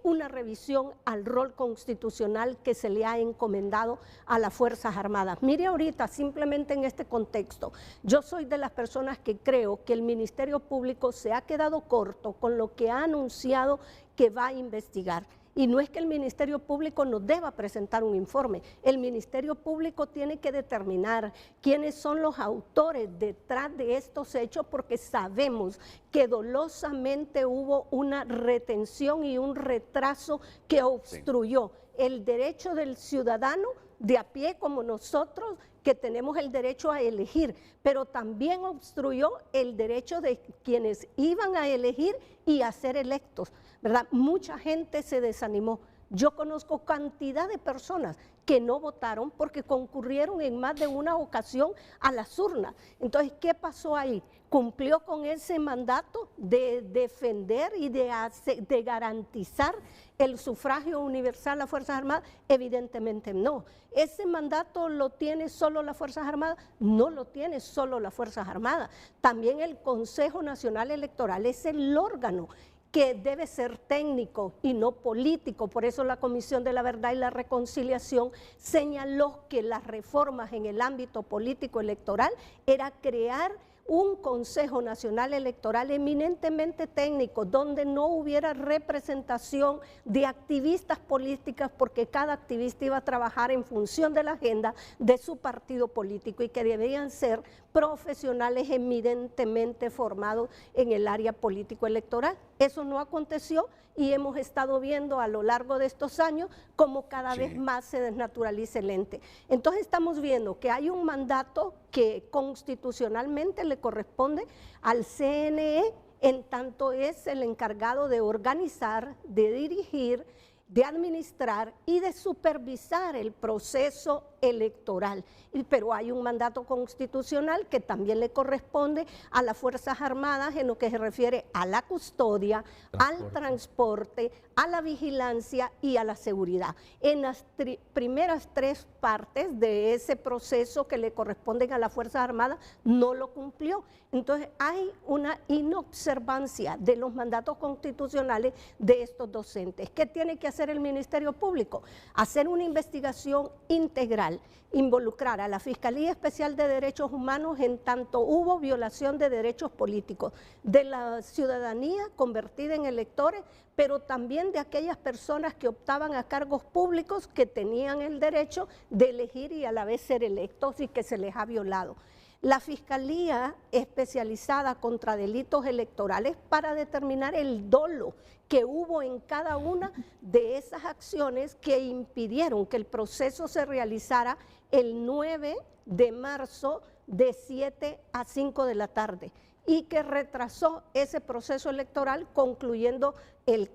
una revisión al rol constitucional que se le ha encomendado a las Fuerzas Armadas. Mire ahorita, simplemente en este contexto, yo soy de las personas que creo que el Ministerio Público se ha quedado corto con lo que ha anunciado que va a investigar. Y no es que el Ministerio Público nos deba presentar un informe, el Ministerio Público tiene que determinar quiénes son los autores detrás de estos hechos, porque sabemos que dolosamente hubo una retención y un retraso que obstruyó el derecho del ciudadano de a pie como nosotros, que tenemos el derecho a elegir, pero también obstruyó el derecho de quienes iban a elegir y a ser electos, ¿verdad? Mucha gente se desanimó. Yo conozco cantidad de personas que no votaron porque concurrieron en más de una ocasión a las urnas. Entonces, ¿qué pasó ahí? ¿Cumplió con ese mandato de defender y de garantizar el sufragio universal a las Fuerzas Armadas? Evidentemente no. ¿Ese mandato lo tiene solo las Fuerzas Armadas? No lo tiene solo las Fuerzas Armadas. También el Consejo Nacional Electoral es el órgano que debe ser técnico y no político. Por eso la Comisión de la Verdad y la Reconciliación señaló que las reformas en el ámbito político electoral era crear un Consejo Nacional Electoral eminentemente técnico, donde no hubiera representación de activistas políticas, porque cada activista iba a trabajar en función de la agenda de su partido político y que debían ser profesionales eminentemente formados en el área político-electoral. Eso no aconteció y hemos estado viendo a lo largo de estos años cómo cada vez más se desnaturaliza el ente. Entonces estamos viendo que hay un mandato que constitucionalmente le corresponde al CNE, en tanto es el encargado de organizar, de dirigir, de administrar y de supervisar el proceso electoral. Pero hay un mandato constitucional que también le corresponde a las Fuerzas Armadas en lo que se refiere a la custodia, al transporte, a la vigilancia y a la seguridad. En las primeras tres partes de ese proceso que le corresponden a las Fuerzas Armadas no lo cumplió. Entonces hay una inobservancia de los mandatos constitucionales de estos docentes. ¿Qué tiene que hacer el Ministerio Público? Hacer una investigación integral, involucrar a la Fiscalía Especial de Derechos Humanos en tanto hubo violación de derechos políticos de la ciudadanía convertida en electores, pero también de aquellas personas que optaban a cargos públicos que tenían el derecho de elegir y a la vez ser electos y que se les ha violado. La Fiscalía Especializada contra Delitos Electorales para determinar el dolo que hubo en cada una de esas acciones que impidieron que el proceso se realizara el 9 de marzo de 7 a 5 de la tarde y que retrasó ese proceso electoral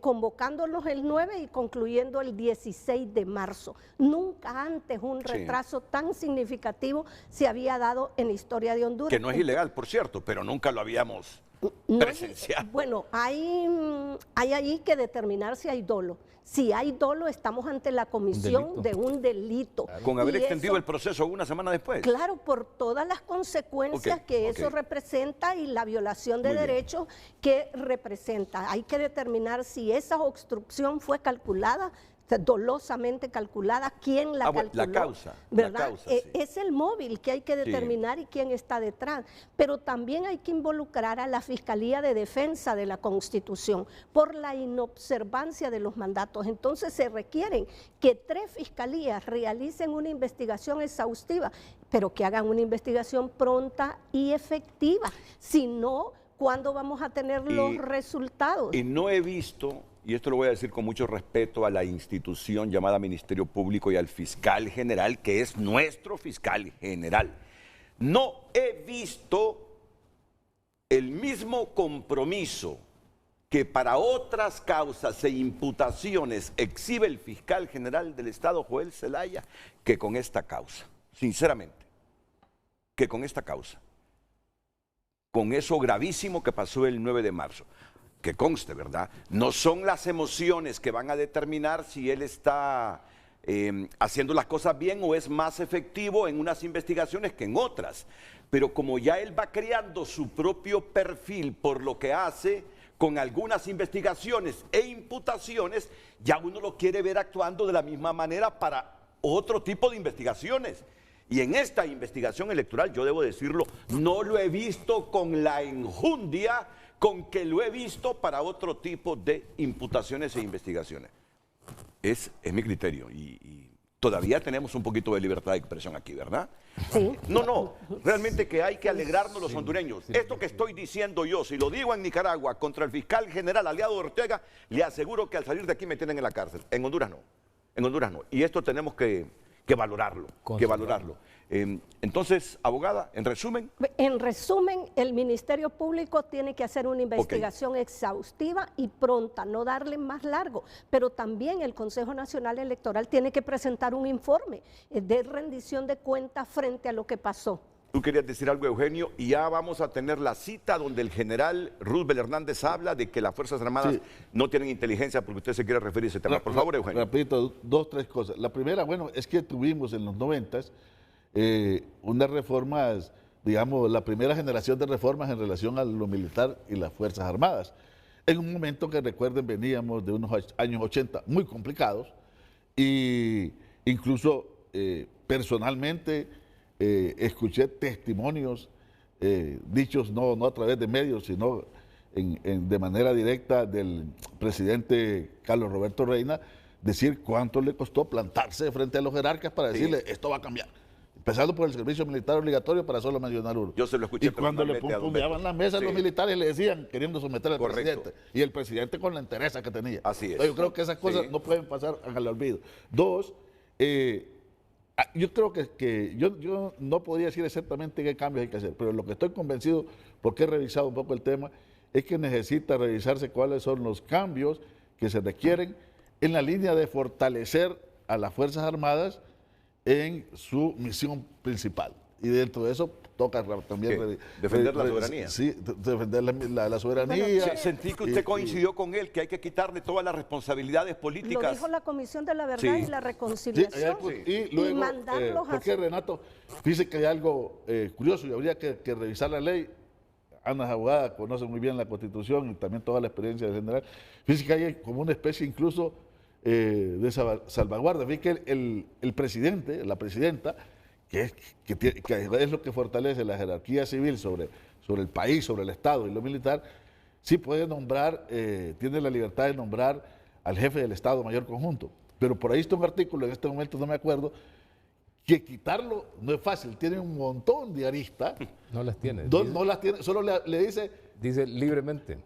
convocándolos el 9 y concluyendo el 16 de marzo. Nunca antes un retraso tan significativo se había dado en la historia de Honduras. Que no es ilegal, por cierto, pero nunca lo habíamos presenciado. Bueno, hay ahí que determinar si hay dolo. Si hay dolo, estamos ante la comisión de un delito. Claro. Con haber extendido el proceso una semana después. Claro, por todas las consecuencias que eso representa y la violación de derechos que representa. Hay que determinar si esa obstrucción fue calculada, dolosamente calculada, quién la calculó, la causa, ¿verdad? La causa, sí. Es el móvil que hay que determinar y quién está detrás, pero también hay que involucrar a la Fiscalía de Defensa de la Constitución por la inobservancia de los mandatos. Entonces se requieren que 3 fiscalías realicen una investigación exhaustiva, pero que hagan una investigación pronta y efectiva. Si no, ¿cuándo vamos a tener los resultados? Y no he visto, y esto lo voy a decir con mucho respeto a la institución llamada Ministerio Público y al fiscal general, que es nuestro fiscal general, no he visto el mismo compromiso que para otras causas e imputaciones exhibe el fiscal general del Estado, Joel Zelaya, que con esta causa, sinceramente, que con esta causa, con eso gravísimo que pasó el 9 de marzo. que conste, ¿verdad? No son las emociones que van a determinar si él está haciendo las cosas bien o es más efectivo en unas investigaciones que en otras. Pero como ya él va creando su propio perfil por lo que hace con algunas investigaciones e imputaciones, ya uno lo quiere ver actuando de la misma manera para otro tipo de investigaciones. Y en esta investigación electoral, yo debo decirlo, no lo he visto con la enjundia con que lo he visto para otro tipo de imputaciones e investigaciones. Es mi criterio y todavía tenemos un poquito de libertad de expresión aquí, ¿verdad? Sí. No, realmente que hay que alegrarnos los hondureños. Esto que estoy diciendo yo, si lo digo en Nicaragua contra el fiscal general aliado de Ortega, le aseguro que al salir de aquí me tienen en la cárcel. En Honduras no, en Honduras no. Y esto tenemos que valorarlo, entonces, abogada, en resumen. En resumen, el Ministerio Público tiene que hacer una investigación exhaustiva y pronta, no darle más largo, pero también el Consejo Nacional Electoral tiene que presentar un informe de rendición de cuentas frente a lo que pasó. Tú querías decir algo, Eugenio, y ya vamos a tener la cita donde el general Roosevelt Hernández habla de que las Fuerzas Armadas no tienen inteligencia, porque usted se quiere referir a ese tema. Por favor, Eugenio. Rapidito, 2, 3 cosas. La primera, bueno, es que tuvimos en los 90s unas reformas, digamos, la primera generación de reformas en relación a lo militar y las Fuerzas Armadas. En un momento que recuerden veníamos de unos años 80 muy complicados y incluso personalmente escuché testimonios dichos no a través de medios, sino de manera directa del presidente Carlos Roberto Reina, decir cuánto le costó plantarse frente a los jerarcas para decirle esto va a cambiar. Empezando por el servicio militar obligatorio, para solo mencionar uno. Yo se lo escuché. Y cuando le pumpeaban la mesa, los militares le decían, queriendo someter al presidente. Y el presidente con la entereza que tenía. Así es. Entonces, yo creo que esas cosas no pueden pasar al olvido. 2, yo creo que yo no podría decir exactamente qué cambios hay que hacer, pero lo que estoy convencido, porque he revisado un poco el tema, es que necesita revisarse cuáles son los cambios que se requieren en la línea de fortalecer a las Fuerzas Armadas en su misión principal. Y dentro de eso toca también defender la soberanía. Sí, defender la soberanía. Bueno, sentí que usted coincidió con él, que hay que quitarle todas las responsabilidades políticas. Lo dijo la Comisión de la Verdad y la Reconciliación. Y luego, mandarlos porque Renato, dice que hay algo curioso y habría que revisar la ley. Ana es abogada, conoce muy bien la Constitución y también toda la experiencia del general. Fíjese que hay como una especie incluso de salvaguarda. Fíjese que el presidente, la presidenta, que es lo que fortalece la jerarquía civil sobre el país, sobre el Estado y lo militar, sí puede nombrar, tiene la libertad de nombrar al jefe del Estado Mayor Conjunto. Pero por ahí está un artículo, en este momento no me acuerdo, que quitarlo no es fácil, tiene un montón de aristas. No las tiene. No las tiene, solo le dice... Dice libremente.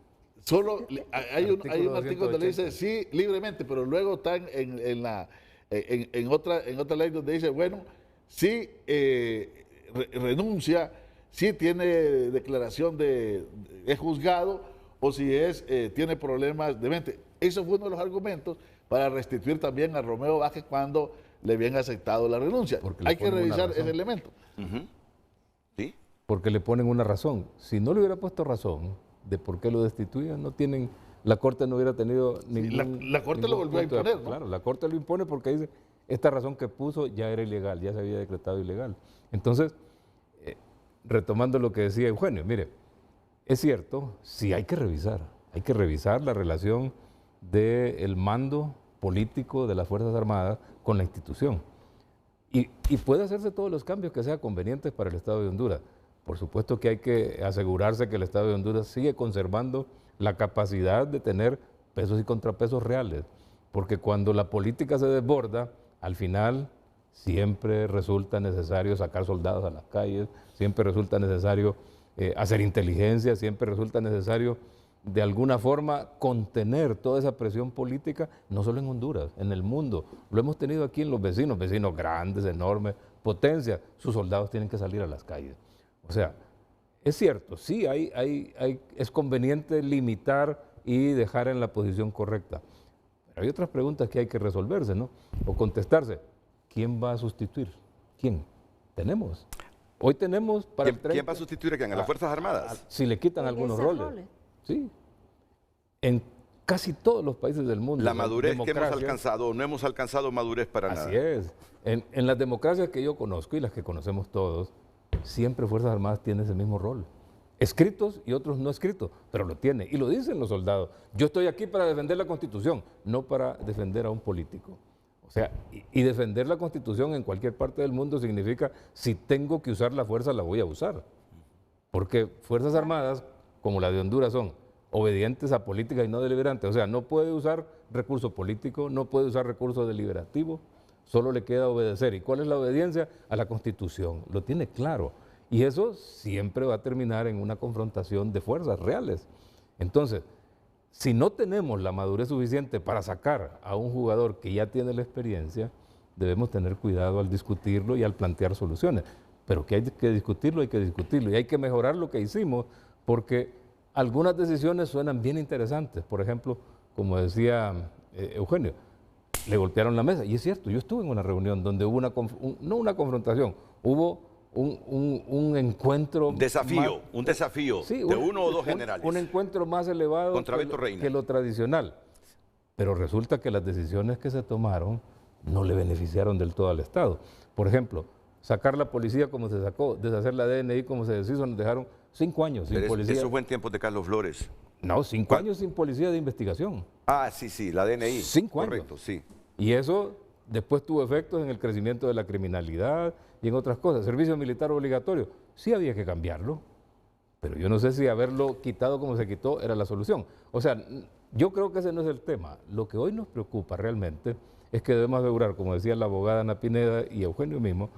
Solo hay un artículo donde le dice sí, libremente, pero luego está en otra ley donde dice, bueno, sí renuncia, sí tiene declaración es juzgado o si tiene problemas de mente. Eso fue uno de los argumentos para restituir también a Romeo Vázquez cuando le habían aceptado la renuncia. Hay que revisar ese elemento. ¿Sí? Porque le ponen una razón. Si no le hubiera puesto razón de por qué lo destituían, la Corte no hubiera tenido ningún... La Corte lo volvió a imponer, ¿no? Claro, la Corte lo impone porque dice, esta razón que puso ya era ilegal, ya se había decretado ilegal. Entonces, retomando lo que decía Eugenio, mire, es cierto, sí hay que revisar la relación del mando político de las Fuerzas Armadas con la institución. Y puede hacerse todos los cambios que sean convenientes para el Estado de Honduras. Por supuesto que hay que asegurarse que el Estado de Honduras sigue conservando la capacidad de tener pesos y contrapesos reales, porque cuando la política se desborda, al final siempre resulta necesario sacar soldados a las calles, siempre resulta necesario hacer inteligencia, siempre resulta necesario de alguna forma contener toda esa presión política, no solo en Honduras, en el mundo. Lo hemos tenido aquí en los vecinos grandes, enormes, potencias, sus soldados tienen que salir a las calles. O sea, es cierto, sí es conveniente limitar y dejar en la posición correcta. Pero hay otras preguntas que hay que resolverse, ¿no? O contestarse. ¿Quién va a sustituir? ¿Quién? Tenemos. Hoy tenemos para el 30. ¿Quién va a sustituir a quién? ¿A las Fuerzas Armadas? Si le quitan algunos roles. Sí. en casi todos los países del mundo. La madurez que hemos alcanzado, no hemos alcanzado madurez para nada. Así es. En las democracias que yo conozco y las que conocemos todos, siempre Fuerzas Armadas tienen ese mismo rol. Escritos y otros no escritos, pero lo tiene. Y lo dicen los soldados. Yo estoy aquí para defender la Constitución, no para defender a un político. O sea, y defender la Constitución en cualquier parte del mundo significa, si tengo que usar la fuerza, la voy a usar. Porque Fuerzas Armadas, como la de Honduras, son obedientes a políticas y no deliberantes. O sea, no puede usar recurso político, no puede usar recurso deliberativo, solo le queda obedecer. ¿Y cuál es la obediencia? A la Constitución. Lo tiene claro. Y eso siempre va a terminar en una confrontación de fuerzas reales. Entonces, si no tenemos la madurez suficiente para sacar a un jugador que ya tiene la experiencia, debemos tener cuidado al discutirlo y al plantear soluciones. Pero que hay que discutirlo, y hay que mejorar lo que hicimos, porque algunas decisiones suenan bien interesantes. Por ejemplo, como decía Eugenio, le golpearon la mesa. Y es cierto, yo estuve en una reunión donde hubo no una confrontación, hubo un encuentro... un desafío sí, de uno o dos generales. Un encuentro más elevado contra Beto Reina, que lo tradicional. Pero resulta que las decisiones que se tomaron no le beneficiaron del todo al Estado. Por ejemplo, sacar la policía como se sacó, deshacer la DNI como se deshizo, nos dejaron 5 años sin policía. Eso fue en tiempos de Carlos Flores. No, 5 años sin policía de investigación. Ah, sí, la DNI. 5 años. Correcto, sí. Y eso después tuvo efectos en el crecimiento de la criminalidad y en otras cosas. Servicio militar obligatorio, sí había que cambiarlo, pero yo no sé si haberlo quitado como se quitó era la solución. O sea, yo creo que ese no es el tema. Lo que hoy nos preocupa realmente es que debemos asegurar, como decía la abogada Ana Pineda y Eugenio mismo,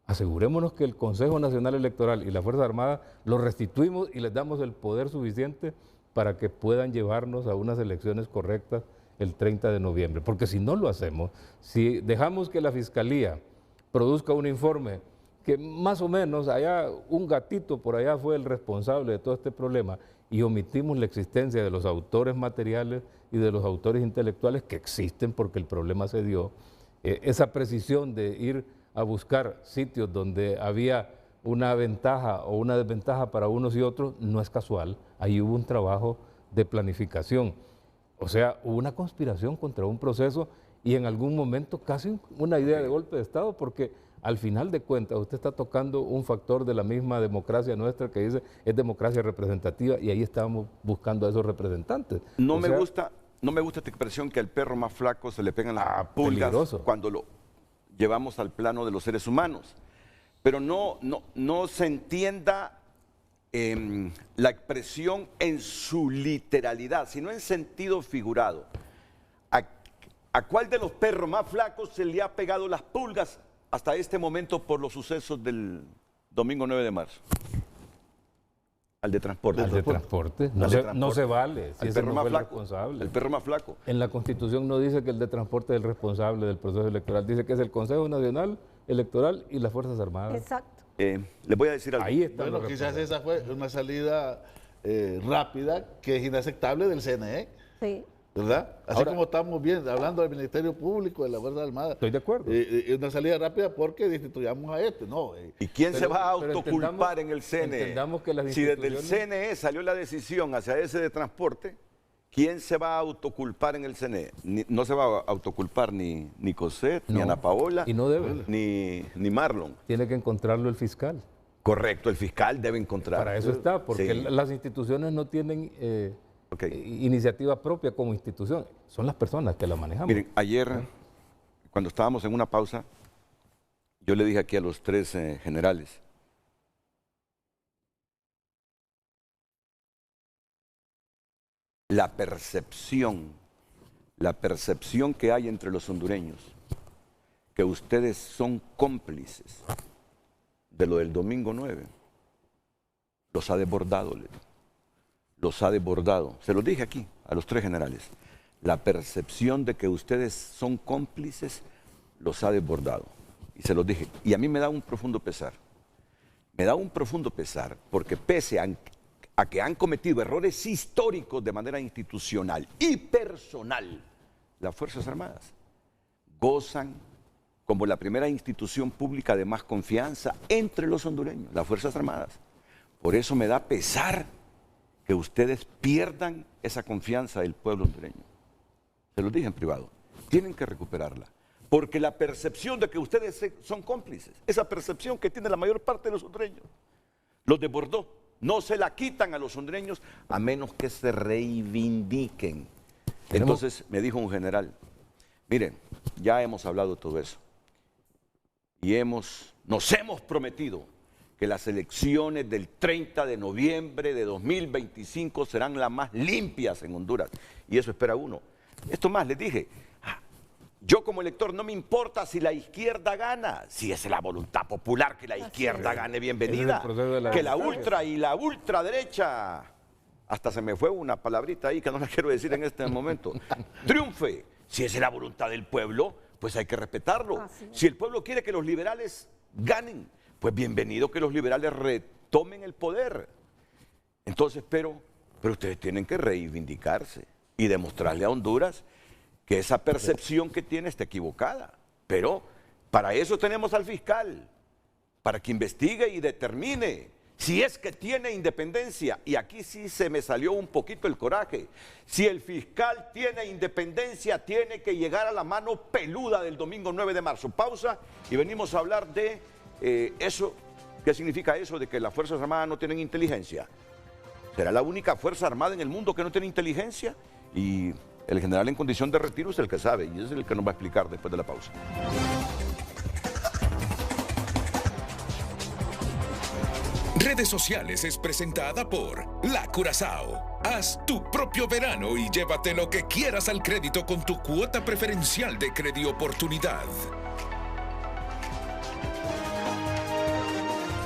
asegurémonos que el Consejo Nacional Electoral y la Fuerza Armada los restituimos y les damos el poder suficiente para que puedan llevarnos a unas elecciones correctas el 30 de noviembre. Porque si no lo hacemos, si dejamos que la Fiscalía produzca un informe que más o menos allá, un gatito por allá fue el responsable de todo este problema y omitimos la existencia de los autores materiales y de los autores intelectuales que existen porque el problema se dio, esa precisión de ir a buscar sitios donde había una ventaja o una desventaja para unos y otros no es casual, ahí hubo un trabajo de planificación. O sea, hubo una conspiración contra un proceso y en algún momento casi una idea de golpe de Estado, porque al final de cuentas usted está tocando un factor de la misma democracia nuestra que dice es democracia representativa y ahí estábamos buscando a esos representantes. No me gusta esta expresión que al perro más flaco se le pegan las pulgas cuando lo llevamos al plano de los seres humanos. Pero no se entienda la expresión en su literalidad, sino en sentido figurado. ¿A cuál de los perros más flacos se le ha pegado las pulgas hasta este momento por los sucesos del domingo 9 de marzo? Al de transporte. Al de transporte. No se vale. Si ese no fue el responsable. El perro más flaco. En la Constitución no dice que el de transporte es el responsable del proceso electoral. Dice que es el Consejo Nacional Electoral y las Fuerzas Armadas. Exacto. Les voy a decir algo. Ahí está. Bueno, quizás esa fue una salida rápida que es inaceptable del CNE. Sí. ¿Verdad? Así ahora, como estamos bien hablando del Ministerio Público, de la Fuerza Armada. Estoy de acuerdo. Una salida rápida porque destituyamos a este, ¿no? ¿Y quién se va a autoculpar en el CNE? Entendamos que las si desde el CNE salió la decisión hacia ese de transporte, ¿quién se va a autoculpar en el CNE? No se va a autoculpar ni Cosette, ni Ana Paola, y no debe. ni Marlon. Tiene que encontrarlo el fiscal. Correcto, el fiscal debe encontrarlo. Para eso está, porque las instituciones no tienen iniciativa propia como institución, son las personas que la manejamos. Miren, ayer, cuando estábamos en una pausa, yo le dije aquí a los 3 generales, la percepción que hay entre los hondureños, que ustedes son cómplices de lo del domingo 9, los ha desbordado, los ha desbordado. Se los dije aquí a los 3 generales. La percepción de que ustedes son cómplices los ha desbordado. Y se los dije. Y a mí me da un profundo pesar. Me da un profundo pesar porque pese a que han cometido errores históricos de manera institucional y personal, las Fuerzas Armadas gozan como la primera institución pública de más confianza entre los hondureños, las Fuerzas Armadas. Por eso me da pesar que ustedes pierdan esa confianza del pueblo hondureño. Se los dije en privado. Tienen que recuperarla. Porque la percepción de que ustedes son cómplices, esa percepción que tiene la mayor parte de los hondureños, los desbordó. No se la quitan a los hondureños a menos que se reivindiquen. Entonces me dijo un general, miren, ya hemos hablado de todo eso y nos hemos prometido que las elecciones del 30 de noviembre de 2025 serán las más limpias en Honduras. Y eso espera uno. Esto más, les dije, yo como elector no me importa si la izquierda gana, si es la voluntad popular que la izquierda gane, bienvenida. Que la ultra y la ultraderecha, hasta se me fue una palabrita ahí que no la quiero decir en este momento, triunfe. Si es la voluntad del pueblo, pues hay que respetarlo. Si el pueblo quiere que los liberales ganen, pues bienvenido que los liberales retomen el poder. Entonces, pero ustedes tienen que reivindicarse y demostrarle a Honduras que esa percepción que tiene está equivocada. Pero para eso tenemos al fiscal, para que investigue y determine si es que tiene independencia. Y aquí sí se me salió un poquito el coraje. Si el fiscal tiene independencia, tiene que llegar a la mano peluda del domingo 9 de marzo. Pausa y venimos a hablar de eso. ¿Qué significa eso de que las Fuerzas Armadas no tienen inteligencia? ¿Será la única Fuerza Armada en el mundo que no tiene inteligencia? Y el general en condición de retiro es el que sabe y es el que nos va a explicar después de la pausa. Redes Sociales es presentada por La Curazao. Haz tu propio verano y llévate lo que quieras al crédito con tu cuota preferencial de Credioportunidad.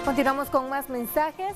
Continuamos con más mensajes.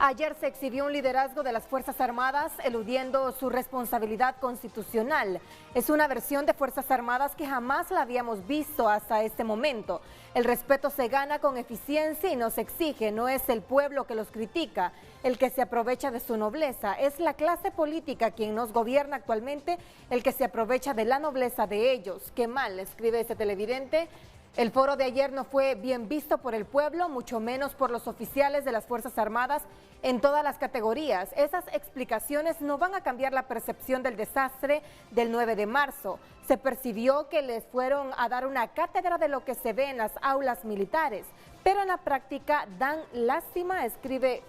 Ayer se exhibió un liderazgo de las Fuerzas Armadas eludiendo su responsabilidad constitucional. Es una versión de Fuerzas Armadas que jamás la habíamos visto hasta este momento. El respeto se gana con eficiencia y nos exige, no es el pueblo que los critica, el que se aprovecha de su nobleza. Es la clase política quien nos gobierna actualmente, el que se aprovecha de la nobleza de ellos. Qué mal, escribe este televidente. El foro de ayer no fue bien visto por el pueblo, mucho menos por los oficiales de las Fuerzas Armadas en todas las categorías. Esas explicaciones no van a cambiar la percepción del desastre del 9 de marzo. Se percibió que les fueron a dar una cátedra de lo que se ve en las aulas militares, pero en la práctica dan lástima, escribe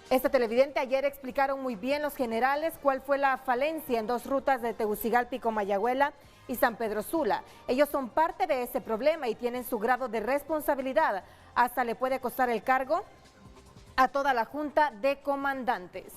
este televidente. Ayer explicaron muy bien los generales cuál fue la falencia en dos rutas de Tegucigalpa, Comayagüela y San Pedro Sula. Ellos son parte de ese problema y tienen su grado de responsabilidad. Hasta le puede costar el cargo a toda la Junta de Comandantes.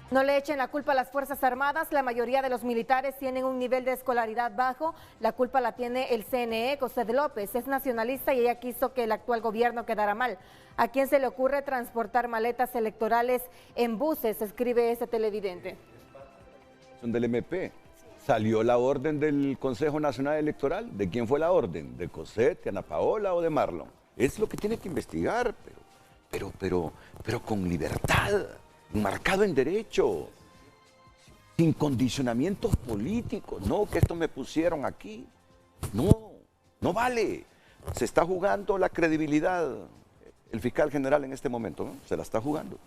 No le echen la culpa a las Fuerzas Armadas, la mayoría de los militares tienen un nivel de escolaridad bajo, la culpa la tiene el CNE, José de López, es nacionalista y ella quiso que el actual gobierno quedara mal. ¿A quién se le ocurre transportar maletas electorales en buses?, escribe ese televidente. Son del MP. Salió la orden del Consejo Nacional Electoral. ¿De quién fue la orden? ¿De Cosette, de Ana Paola o de Marlon? Es lo que tiene que investigar, pero con libertad, marcado en derecho, sin condicionamientos políticos. No, que esto me pusieron aquí. No vale. Se está jugando la credibilidad el fiscal general en este momento, ¿no? Se la está jugando.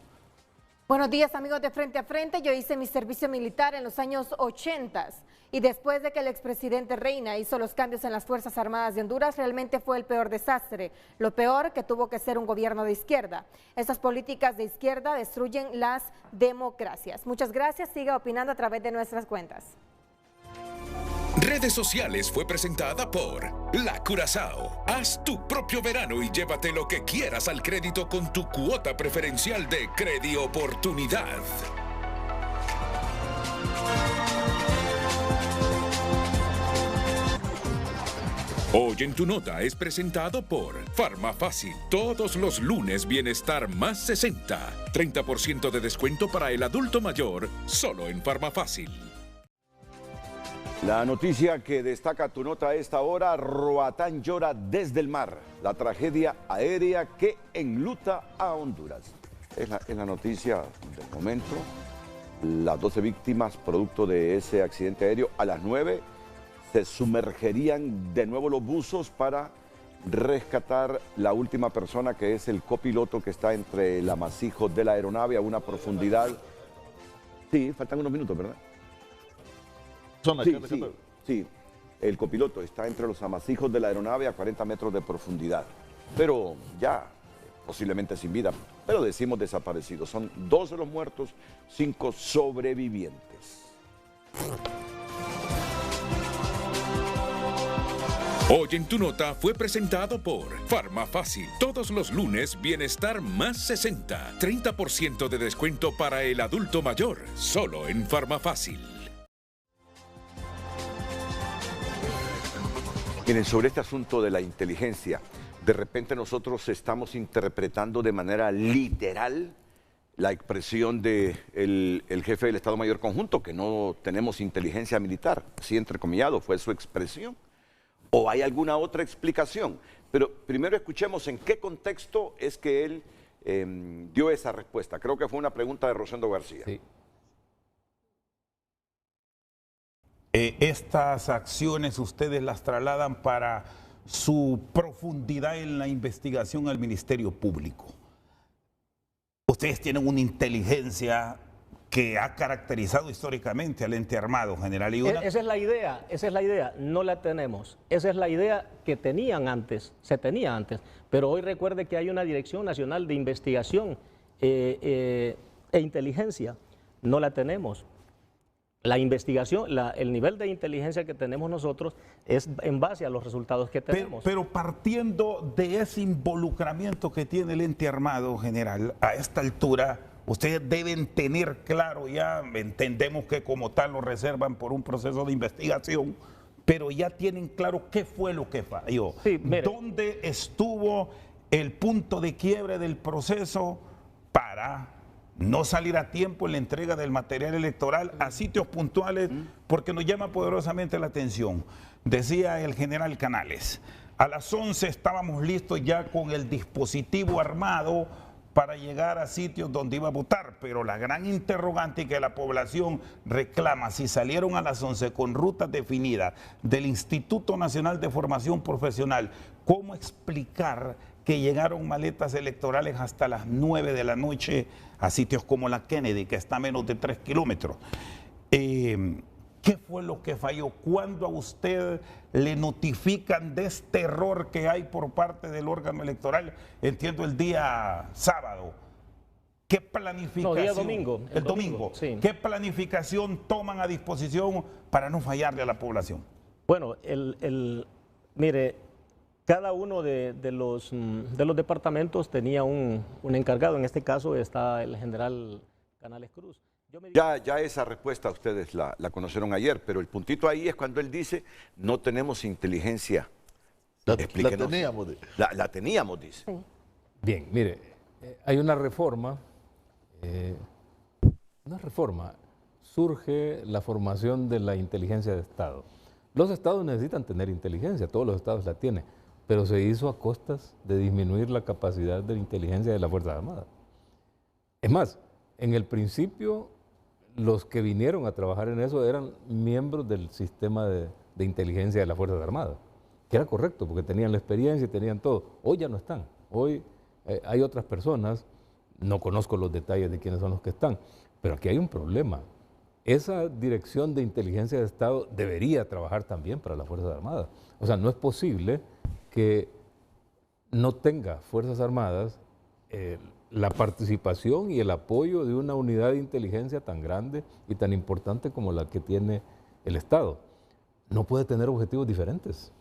Buenos días, amigos de Frente a Frente. Yo hice mi servicio militar en los años 80 y después de que el expresidente Reina hizo los cambios en las Fuerzas Armadas de Honduras, realmente fue el peor desastre. Lo peor, que tuvo que ser un gobierno de izquierda. Estas políticas de izquierda destruyen las democracias. Muchas gracias. Siga opinando a través de nuestras cuentas. Redes Sociales fue presentada por La Curazao. Haz tu propio verano y llévate lo que quieras al crédito con tu cuota preferencial de Credioportunidad. Hoy en tu nota es presentado por Farmafácil. Todos los lunes Bienestar más 60. 30% de descuento para el adulto mayor, solo en Farmafácil. La noticia que destaca tu nota a esta hora: Roatán llora desde el mar. La tragedia aérea que enluta a Honduras. Es la noticia del momento. Las 12 víctimas producto de ese accidente aéreo. A las 9 se sumergerían de nuevo los buzos para rescatar la última persona, que es el copiloto que está entre el amasijo de la aeronave a una profundidad Sí, faltan unos minutos, ¿verdad? Zona Sí, de sí, sí. El copiloto está entre los amasijos de la aeronave a 40 metros de profundidad, pero ya posiblemente sin vida, pero decimos desaparecidos. Son 2 de los muertos, 5 sobrevivientes. Hoy en Tu Nota fue presentado por Farmafácil. Todos los lunes, Bienestar más 60. 30% de descuento para el adulto mayor. Solo en Farmafácil. Miren, sobre este asunto de la inteligencia, de repente nosotros estamos interpretando de manera literal la expresión del jefe del Estado Mayor Conjunto, que no tenemos inteligencia militar, así entrecomillado, fue su expresión. ¿O hay alguna otra explicación? Pero primero escuchemos en qué contexto es que él dio esa respuesta. Creo que fue una pregunta de Rosendo García. Sí. Estas acciones ustedes las trasladan para su profundidad en la investigación al Ministerio Público. Ustedes tienen una inteligencia que ha caracterizado históricamente al ente armado, general. Y Esa es la idea, no la tenemos. Esa es la idea que tenían antes, se tenía antes, pero hoy recuerde que hay una Dirección Nacional de Investigación e Inteligencia, no la tenemos. La investigación, el nivel de inteligencia que tenemos nosotros es en base a los resultados que tenemos. Pero partiendo de ese involucramiento que tiene el ente armado, general, a esta altura, ustedes deben tener claro ya, entendemos que como tal lo reservan por un proceso de investigación, pero ya tienen claro qué fue lo que falló. Sí, ¿dónde estuvo el punto de quiebre del proceso para no salir a tiempo en la entrega del material electoral a sitios puntuales? Porque nos llama poderosamente la atención. Decía el general Canales, a las 11 estábamos listos ya con el dispositivo armado para llegar a sitios donde iba a votar, pero la gran interrogante que la población reclama, si salieron a las 11 con rutas definidas del Instituto Nacional de Formación Profesional, ¿cómo explicar que llegaron maletas electorales hasta las 9 de la noche a sitios como la Kennedy, que está a menos de 3 kilómetros? ¿Qué fue lo que falló? ¿Cuándo a usted le notifican de este error que hay por parte del órgano electoral? Entiendo el día sábado. ¿Qué planificación? No, día domingo. El domingo. Sí. ¿Qué planificación toman a disposición para no fallarle a la población? Bueno, mire, cada uno de los departamentos tenía un encargado. En este caso está el general Canales Cruz. Ya esa respuesta ustedes la conocieron ayer, pero el puntito ahí es cuando él dice, no tenemos inteligencia. La teníamos. La teníamos, dice. Sí. Bien, mire, hay una reforma, surge la formación de la inteligencia de Estado. Los estados necesitan tener inteligencia, todos los estados la tienen, pero se hizo a costas de disminuir la capacidad de inteligencia de las Fuerzas Armadas. Es más, en el principio, los que vinieron a trabajar en eso eran miembros del sistema de inteligencia de las Fuerzas Armadas, que era correcto, porque tenían la experiencia y tenían todo. Hoy ya no están. Hoy hay otras personas, no conozco los detalles de quiénes son los que están, pero aquí hay un problema. Esa dirección de inteligencia de Estado debería trabajar también para las Fuerzas Armadas. O sea, no es posible que no tenga Fuerzas Armadas la participación y el apoyo de una unidad de inteligencia tan grande y tan importante como la que tiene el Estado. No puede tener objetivos diferentes,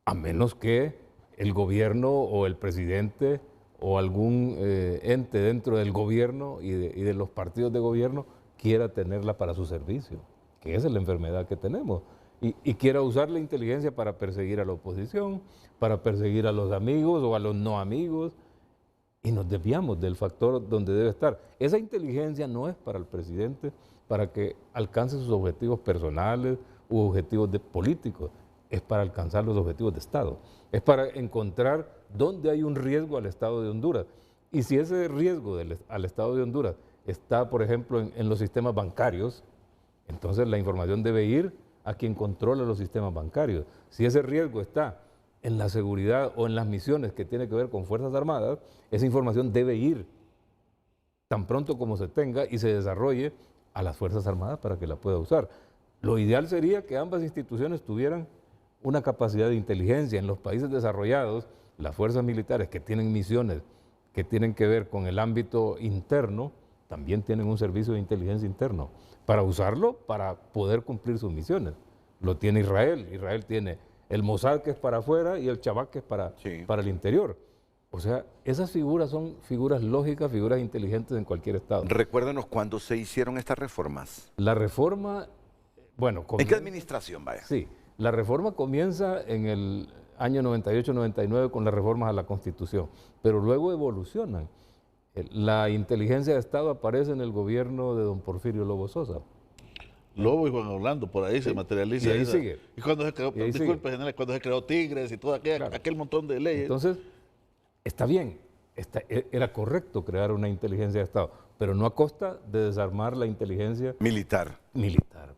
a menos que el gobierno o el presidente o algún ente dentro del gobierno y de los partidos de gobierno quiera tenerla para su servicio, que esa es la enfermedad que tenemos, y quiera usar la inteligencia para perseguir a la oposición, para perseguir a los amigos o a los no amigos, y nos desviamos del factor donde debe estar. Esa inteligencia no es para el presidente, para que alcance sus objetivos personales u objetivos políticos, es para alcanzar los objetivos de Estado, es para encontrar dónde hay un riesgo al Estado de Honduras. Y si ese riesgo al Estado de Honduras está, por ejemplo, en los sistemas bancarios, entonces la información debe ir a quien controla los sistemas bancarios. Si ese riesgo está en la seguridad o en las misiones que tiene que ver con Fuerzas Armadas, esa información debe ir tan pronto como se tenga y se desarrolle a las Fuerzas Armadas para que la pueda usar. Lo ideal sería que ambas instituciones tuvieran una capacidad de inteligencia. En los países desarrollados, las fuerzas militares que tienen misiones que tienen que ver con el ámbito interno, también tienen un servicio de inteligencia interno para usarlo para poder cumplir sus misiones. Lo tiene Israel. Israel tiene el Mossad, que es para afuera, y el Shabak, que es para el interior. O sea, esas figuras son figuras lógicas, figuras inteligentes en cualquier estado. Recuérdenos cuándo se hicieron estas reformas. La reforma, bueno... ¿En qué administración, vaya? Sí, la reforma comienza en el año 98-99 con las reformas a la Constitución, pero luego evolucionan. La inteligencia de Estado aparece en el gobierno de don Porfirio Lobo Sosa. Lobo y Juan Orlando, por ahí se materializa. Y ahí sigue. Y cuando se creó, disculpe, general, cuando se creó Tigres y todo aquel montón de leyes. Entonces, está bien, era correcto crear una inteligencia de Estado, pero no a costa de desarmar la inteligencia militar,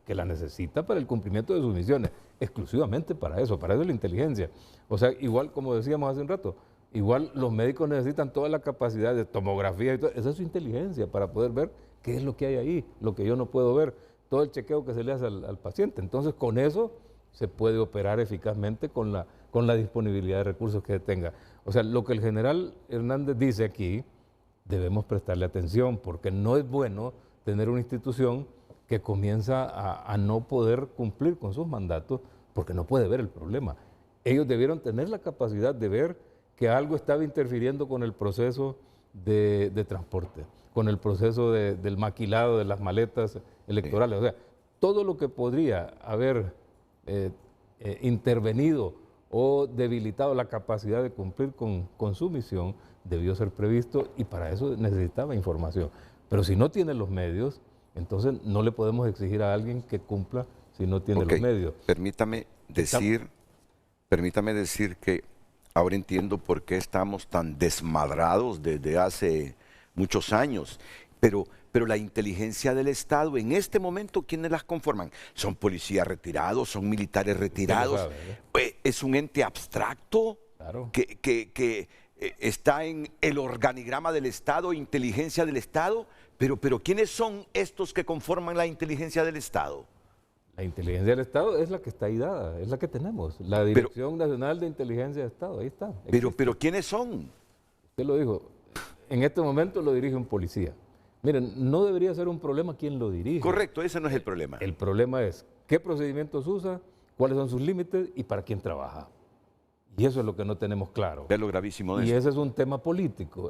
que la necesita para el cumplimiento de sus misiones, exclusivamente para eso es la inteligencia. O sea, igual como decíamos hace un rato, igual los médicos necesitan toda la capacidad de tomografía y todo, esa es su inteligencia para poder ver qué es lo que hay ahí, lo que yo no puedo ver, todo el chequeo que se le hace al paciente. Entonces, con eso se puede operar eficazmente con la disponibilidad de recursos que tenga. O sea, lo que el general Hernández dice aquí, debemos prestarle atención, porque no es bueno tener una institución que comienza a no poder cumplir con sus mandatos, porque no puede ver el problema. Ellos debieron tener la capacidad de ver que algo estaba interfiriendo con el proceso de transporte, con el proceso del maquilado de las maletas electorales. O sea, todo lo que podría haber intervenido o debilitado la capacidad de cumplir con su misión debió ser previsto, y para eso necesitaba información. Pero si no tiene los medios, entonces no le podemos exigir a alguien que cumpla si no tiene los medios. Permítame decir que ahora entiendo por qué estamos tan desmadrados desde hace muchos años, pero la inteligencia del Estado, en este momento, ¿quiénes las conforman? ¿Son policías retirados? ¿Son militares retirados? ¿Es un ente abstracto que está en el organigrama del Estado, inteligencia del Estado? Pero ¿quiénes son estos que conforman la inteligencia del Estado? La inteligencia del Estado es la que está ahí dada, es la que tenemos. La Dirección Nacional de Inteligencia de Estado, ahí está. Pero ¿quiénes son? Usted lo dijo, en este momento lo dirige un policía. Miren, no debería ser un problema quién lo dirige. Correcto, ese no es el problema. El problema es qué procedimientos usa, cuáles son sus límites y para quién trabaja. Y eso es lo que no tenemos claro. Es lo gravísimo de eso. Y ese es un tema político,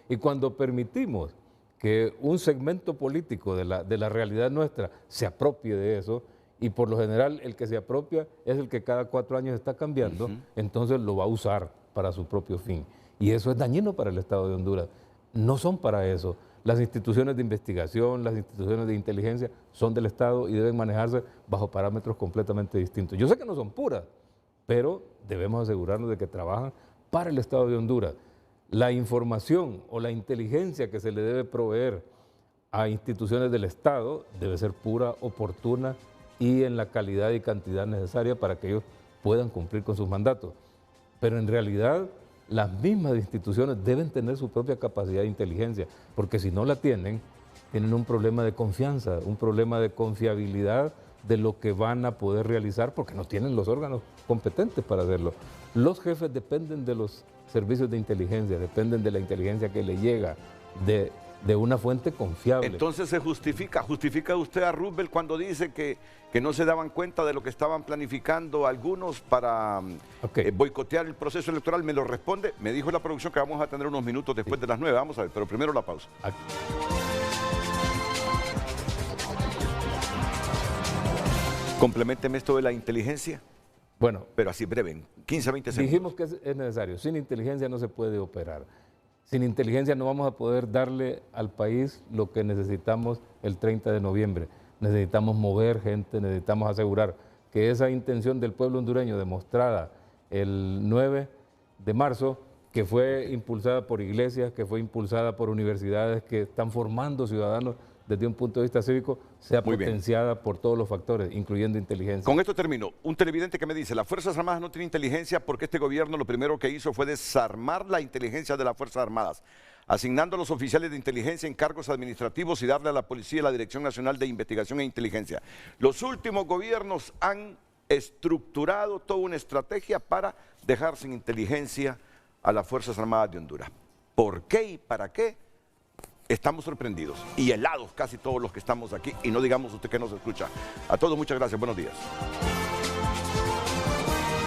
y cuando permitimos que un segmento político de la realidad nuestra se apropie de eso, y por lo general el que se apropia es el que cada 4 años está cambiando, entonces lo va a usar para su propio fin. Y eso es dañino para el Estado de Honduras. No son para eso. Las instituciones de investigación, las instituciones de inteligencia son del Estado y deben manejarse bajo parámetros completamente distintos. Yo sé que no son puras, pero debemos asegurarnos de que trabajan para el Estado de Honduras. La información o la inteligencia que se le debe proveer a instituciones del Estado debe ser pura, oportuna y en la calidad y cantidad necesaria para que ellos puedan cumplir con sus mandatos. Pero en realidad las mismas instituciones deben tener su propia capacidad de inteligencia, porque si no la tienen un problema de confianza, un problema de confiabilidad de lo que van a poder realizar, porque no tienen los órganos competentes para hacerlo. Los jefes dependen de los servicios de inteligencia, dependen de la inteligencia que le llega de una fuente confiable. Entonces se justifica usted a Roosevelt cuando dice que no se daban cuenta de lo que estaban planificando algunos para boicotear el proceso electoral. Me lo responde, me dijo la producción que vamos a tener unos minutos después de las 9, vamos a ver, pero primero la pausa. Compleménteme esto de la inteligencia. Bueno, pero así breve, 15 a 20 segundos. Dijimos que es necesario, sin inteligencia no se puede operar. Sin inteligencia no vamos a poder darle al país lo que necesitamos el 30 de noviembre. Necesitamos mover gente, necesitamos asegurar que esa intención del pueblo hondureño demostrada el 9 de marzo, que fue impulsada por iglesias, que fue impulsada por universidades que están formando ciudadanos desde un punto de vista cívico, sea potenciada por todos los factores, incluyendo inteligencia. Con esto termino. Un televidente que me dice, las Fuerzas Armadas no tienen inteligencia porque este gobierno lo primero que hizo fue desarmar la inteligencia de las Fuerzas Armadas. asignando a los oficiales de inteligencia en cargos administrativos y darle a la policía la Dirección Nacional de Investigación e Inteligencia. Los últimos gobiernos han estructurado toda una estrategia para dejar sin inteligencia a las Fuerzas Armadas de Honduras. ¿Por qué y para qué? Estamos sorprendidos y helados casi todos los que estamos aquí, y no digamos usted que nos escucha. A todos muchas gracias, buenos días.